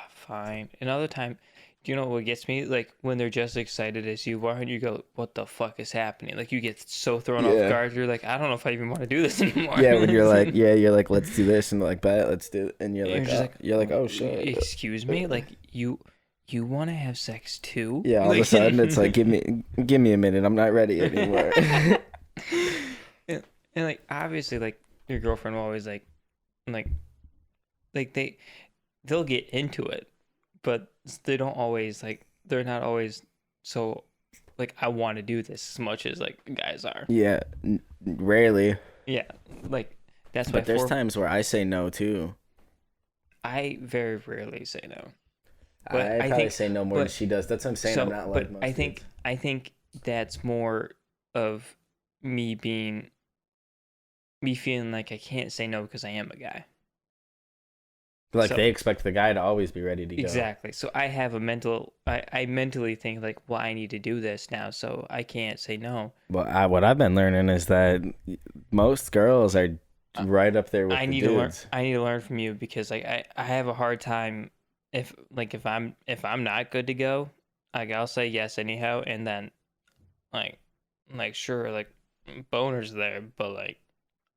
fine. Another time, do you know what gets me? Like when they're just excited as you are, and you go, "What the fuck is happening?" Like you get so thrown off guard. You're like, I don't know if I even want to do this anymore. Yeah, when you're like, let's do this, and like, bet, let's do it, and you're like, oh shit. Excuse me, like you want to have sex too? Yeah, all of a sudden it's like, give me a minute, I'm not ready anymore. And like obviously, like your girlfriend will always like they'll get into it, but they don't always like, they're not always so like I want to do this as much as like guys are. Yeah, rarely. Yeah, like that's. But there's times where I say no too. I very rarely say no. But I probably say no more than she does. That's what I'm saying. So, I'm not like most dudes. I think that's more of me feeling like I can't say no because I am a guy. Like they expect the guy to always be ready to go. Exactly. So I have a I mentally think like, well, I need to do this now, so I can't say no. Well, what I've been learning is that most girls are right up there with the dudes. I need to learn from you, because like I have a hard time if I'm not good to go, like I'll say yes anyhow, and then like sure, like boner's there, but like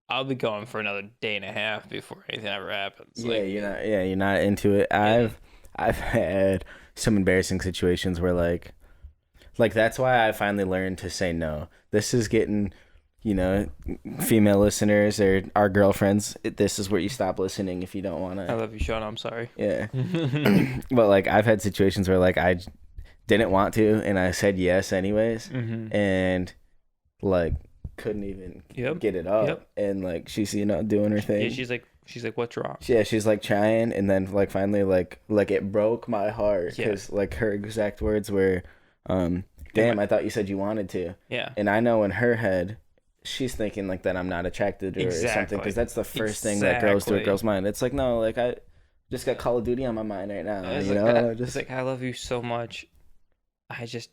I'll be going for another day and a half before anything ever happens. Yeah, you're not into it. I've had some embarrassing situations where like that's why I finally learned to say no. This is getting, female listeners or our girlfriends, this is where you stop listening if you don't want to. I love you, Sean. I'm sorry. Yeah. But like I've had situations where like I didn't want to and I said yes anyways, and like couldn't even get it up, and like she's doing her thing. Yeah, she's like what's wrong? Yeah, she's like trying, and then like finally like it broke my heart, because like her exact words were, damn, I thought you said you wanted to. Yeah. And I know in her head she's thinking like that I'm not attracted to her or something, because that's the first thing that goes through a girl's mind. It's like, no, like I just got Call of Duty on my mind right now. It's like, I love you so much, I just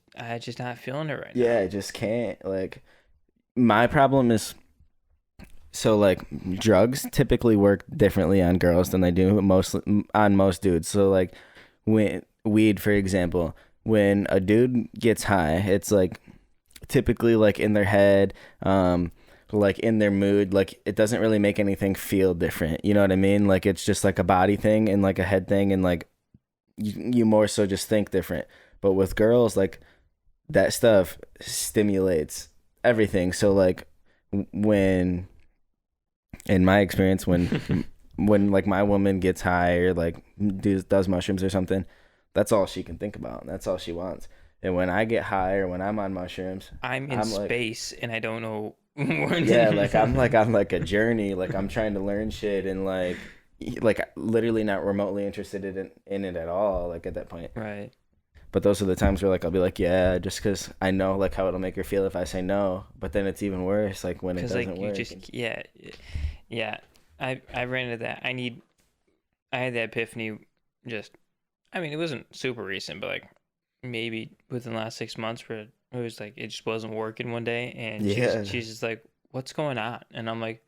not feeling it right now. Yeah, I just can't. Like my problem is, so like drugs typically work differently on girls than they do on most dudes. So like when weed, for example, when a dude gets high, it's like typically like in their head, like in their mood, like it doesn't really make anything feel different. You know what I mean? Like it's just like a body thing and like a head thing, and like you more so just think different. But with girls, like that stuff stimulates everything. So like when in my experience when like my woman gets high or like does mushrooms or something, that's all she can think about. That's all she wants. And when I get high or when I'm on mushrooms, I'm in I'm like, space and I don't know. yeah, like I'm like on like a journey, like I'm trying to learn shit and like literally not remotely interested in it at all, like at that point. Right. But those are the times where like I'll be like, yeah, just because I know like how it'll make her feel if I say no. But then it's even worse, like when it Because doesn't like you work. just yeah. I ran into that. I had that epiphany. Just I mean, it wasn't super recent, but like maybe within the last 6 months, where it was like it just wasn't working one day, and Yeah, she's just like, "What's going on?" And I'm like,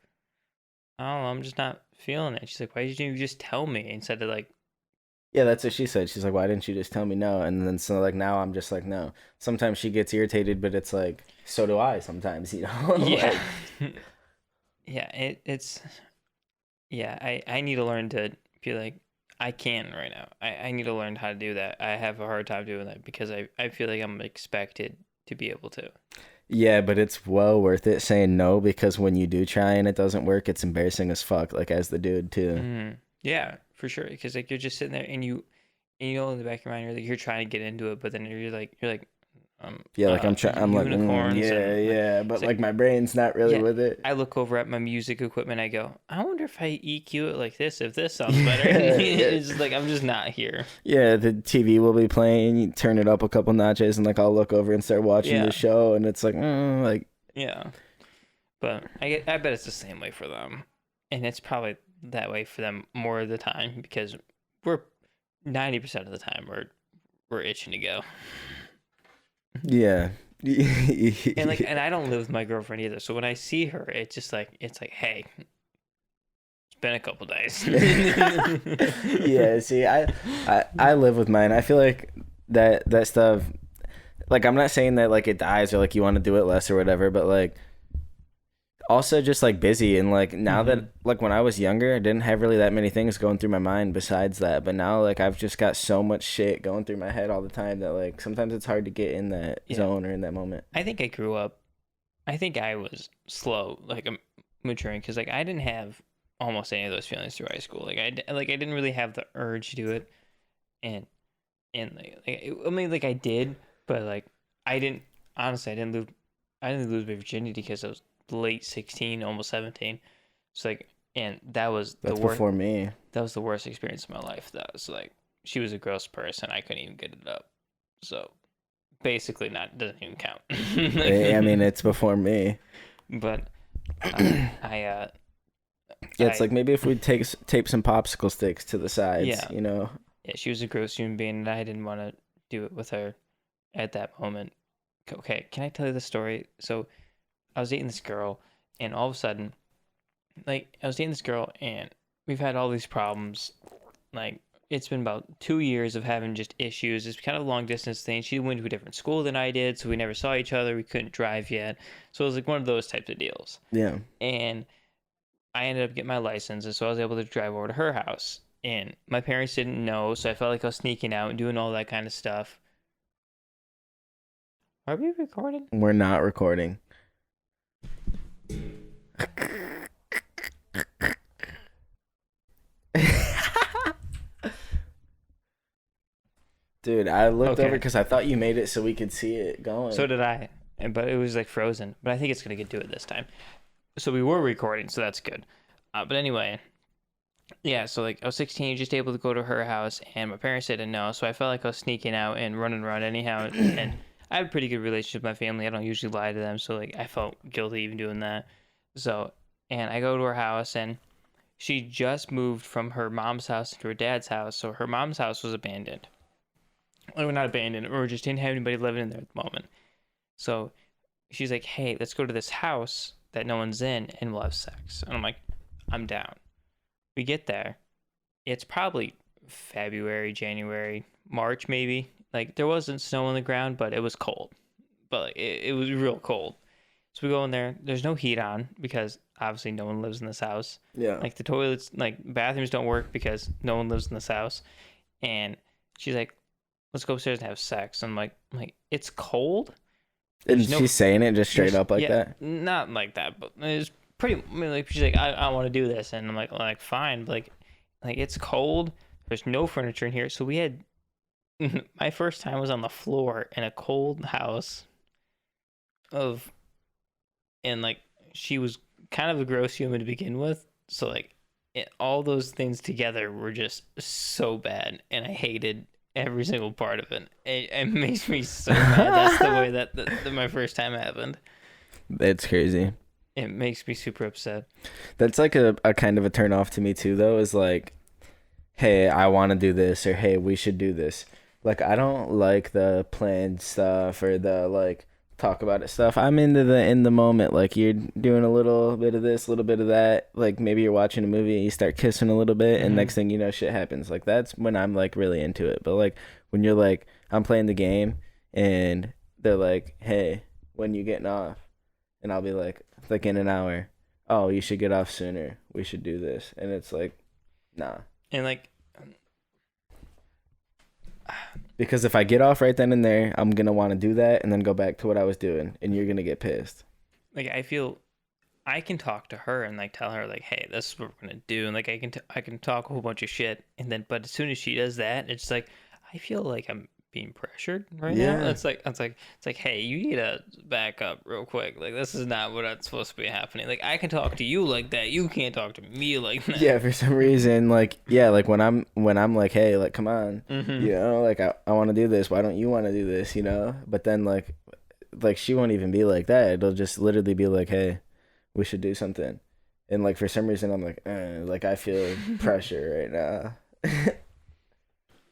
"I don't know. I'm just not feeling it." She's like, "Why didn't you just tell me instead of like?" yeah, that's what she said. She's like, why didn't you just tell me no? And then so like now I'm just like no. Sometimes she gets irritated, but it's like so do I sometimes, you know. Yeah, Like yeah. It's yeah. I need to learn to be like I can right now. I need to learn how to do that. I have a hard time doing that because I feel like I'm expected to be able to. yeah, but it's well worth it saying no because when you do try and it doesn't work, it's embarrassing as fuck. Like as the dude too. Yeah, for sure. Because like you're just sitting there and you know in the back of your mind you're trying to get into it, but then you're like Yeah, like I'm trying. I'm like, unicorns yeah, and like yeah, but it's like like my brain's not really yeah. with it. I look over at my music equipment. I go, I wonder if I EQ it like this, if this sounds better. Yeah, yeah, It's just like I'm just not here. yeah. The TV will be playing. You turn it up a couple notches, and like I'll look over and start watching Yeah, the show, and it's like, like yeah. But I bet it's the same way for them, and it's probably that way for them more of the time because we're 90% of the time we're itching to go. yeah. And like, and I don't live with my girlfriend either. So when I see her, it's like, hey, it's been a couple days. Yeah. See, I live with mine. I feel like that stuff. Like, I'm not saying that like it dies or like you want to do it less or whatever, but like also just like busy and like now that like when I was younger I didn't have really that many things going through my mind besides that, but now like I've just got so much shit going through my head all the time that like sometimes it's hard to get in that zone or in that moment. I think I grew up. I think I was slow, like maturing, because like I didn't have almost any of those feelings through high school. Like I didn't really have the urge to do it, and I mean like I did, but like I didn't honestly I didn't lose my virginity because I was late 16, almost 17. So like, and That's before me. that was the worst experience of my life. That was like she was a gross person. I couldn't even get it up. So basically, not doesn't even count. I mean, it's before me. But Yeah, it's like maybe if we tape some popsicle sticks to the sides, yeah, you know. yeah, she was a gross human being, and I didn't want to do it with her at that moment. Okay, can I tell you the story? So I was dating this girl, and all of a sudden, like I was dating this girl, and we've had all these problems. Like it's been about 2 years of having just issues. It's kind of a long distance thing. She went to a different school than I did, so we never saw each other. We couldn't drive yet, so it was like one of those types of deals. Yeah. And I ended up getting my license, and so I was able to drive over to her house. And my parents didn't know, so I felt like I was sneaking out and doing all that kind of stuff. Are we recording? We're not recording. Dude, I looked over because I thought you made it so we could see it going. So did I, but it was like frozen. But I think it's gonna do it this time. So we were recording, so that's good. But anyway, yeah. So like I was 16, just able to go to her house, and my parents didn't know, so I felt like I was sneaking out and running around anyhow. And I have a pretty good relationship with my family. I don't usually lie to them, so like I felt guilty even doing that. So and I go to her house, and she just moved from her mom's house to her dad's house. So her mom's house was abandoned. Well, we're not abandoned, or just didn't have anybody living in there at the moment. So she's like, hey, let's go to this house that no one's in and we'll have sex. And I'm like, I'm down. We get there. It's probably February, January, March, maybe. Like there wasn't snow on the ground, but it was cold. But like, it was real cold. So we go in there. There's no heat on because obviously no one lives in this house. Yeah. Like the toilets, like bathrooms don't work because no one lives in this house. And she's like, let's go upstairs and have sex. And I'm like, it's cold. And she's saying it just straight up like that? Not like that, but it's pretty, I mean, like, she's like, I want to do this. And I'm like, fine. Like, it's cold. There's no furniture in here. So we had, my first time was on the floor in a cold house and like, she was kind of a gross human to begin with. So like, all those things together were just so bad. And I hated every single part of it. It makes me so mad. That's the way that my first time happened. It's crazy. It makes me super upset. That's like a kind of a turn off to me too, though, is like, hey, I want to do this, or hey, we should do this. Like, I don't like the planned stuff or the like talk about it stuff. I'm into the in the moment. Like, you're doing a little bit of this, a little bit of that. Like, maybe you're watching a movie and you start kissing a little bit, and next thing you know, shit happens. Like, that's when I'm like really into it. But like when you're like, I'm playing the game and they're like, hey, when you getting off? And I'll be like in an hour. Oh, you should get off sooner. We should do this. And it's like, nah. And like, because if I get off right then and there, I'm going to want to do that and then go back to what I was doing. And you're going to get pissed. Like, I feel I can talk to her and like tell her like, hey, this is what we're going to do. And like, I can talk a whole bunch of shit. And then, but as soon as she does that, it's like, I feel like I'm being pressured right now. It's like, hey, you need to back up real quick. Like, this is not what it's supposed to be happening. Like, I can talk to you like that. You can't talk to me like that. Yeah, for some reason, like, yeah, like when I'm like, hey, like, come on, you know, like I want to do this. Why don't you want to do this? You know, but then like she won't even be like that. It'll just literally be like, hey, we should do something. And like for some reason, I'm like I feel pressure right now.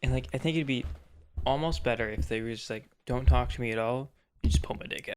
And like, I think it'd be almost better if they were just like, don't talk to me at all. You just pull my dick out.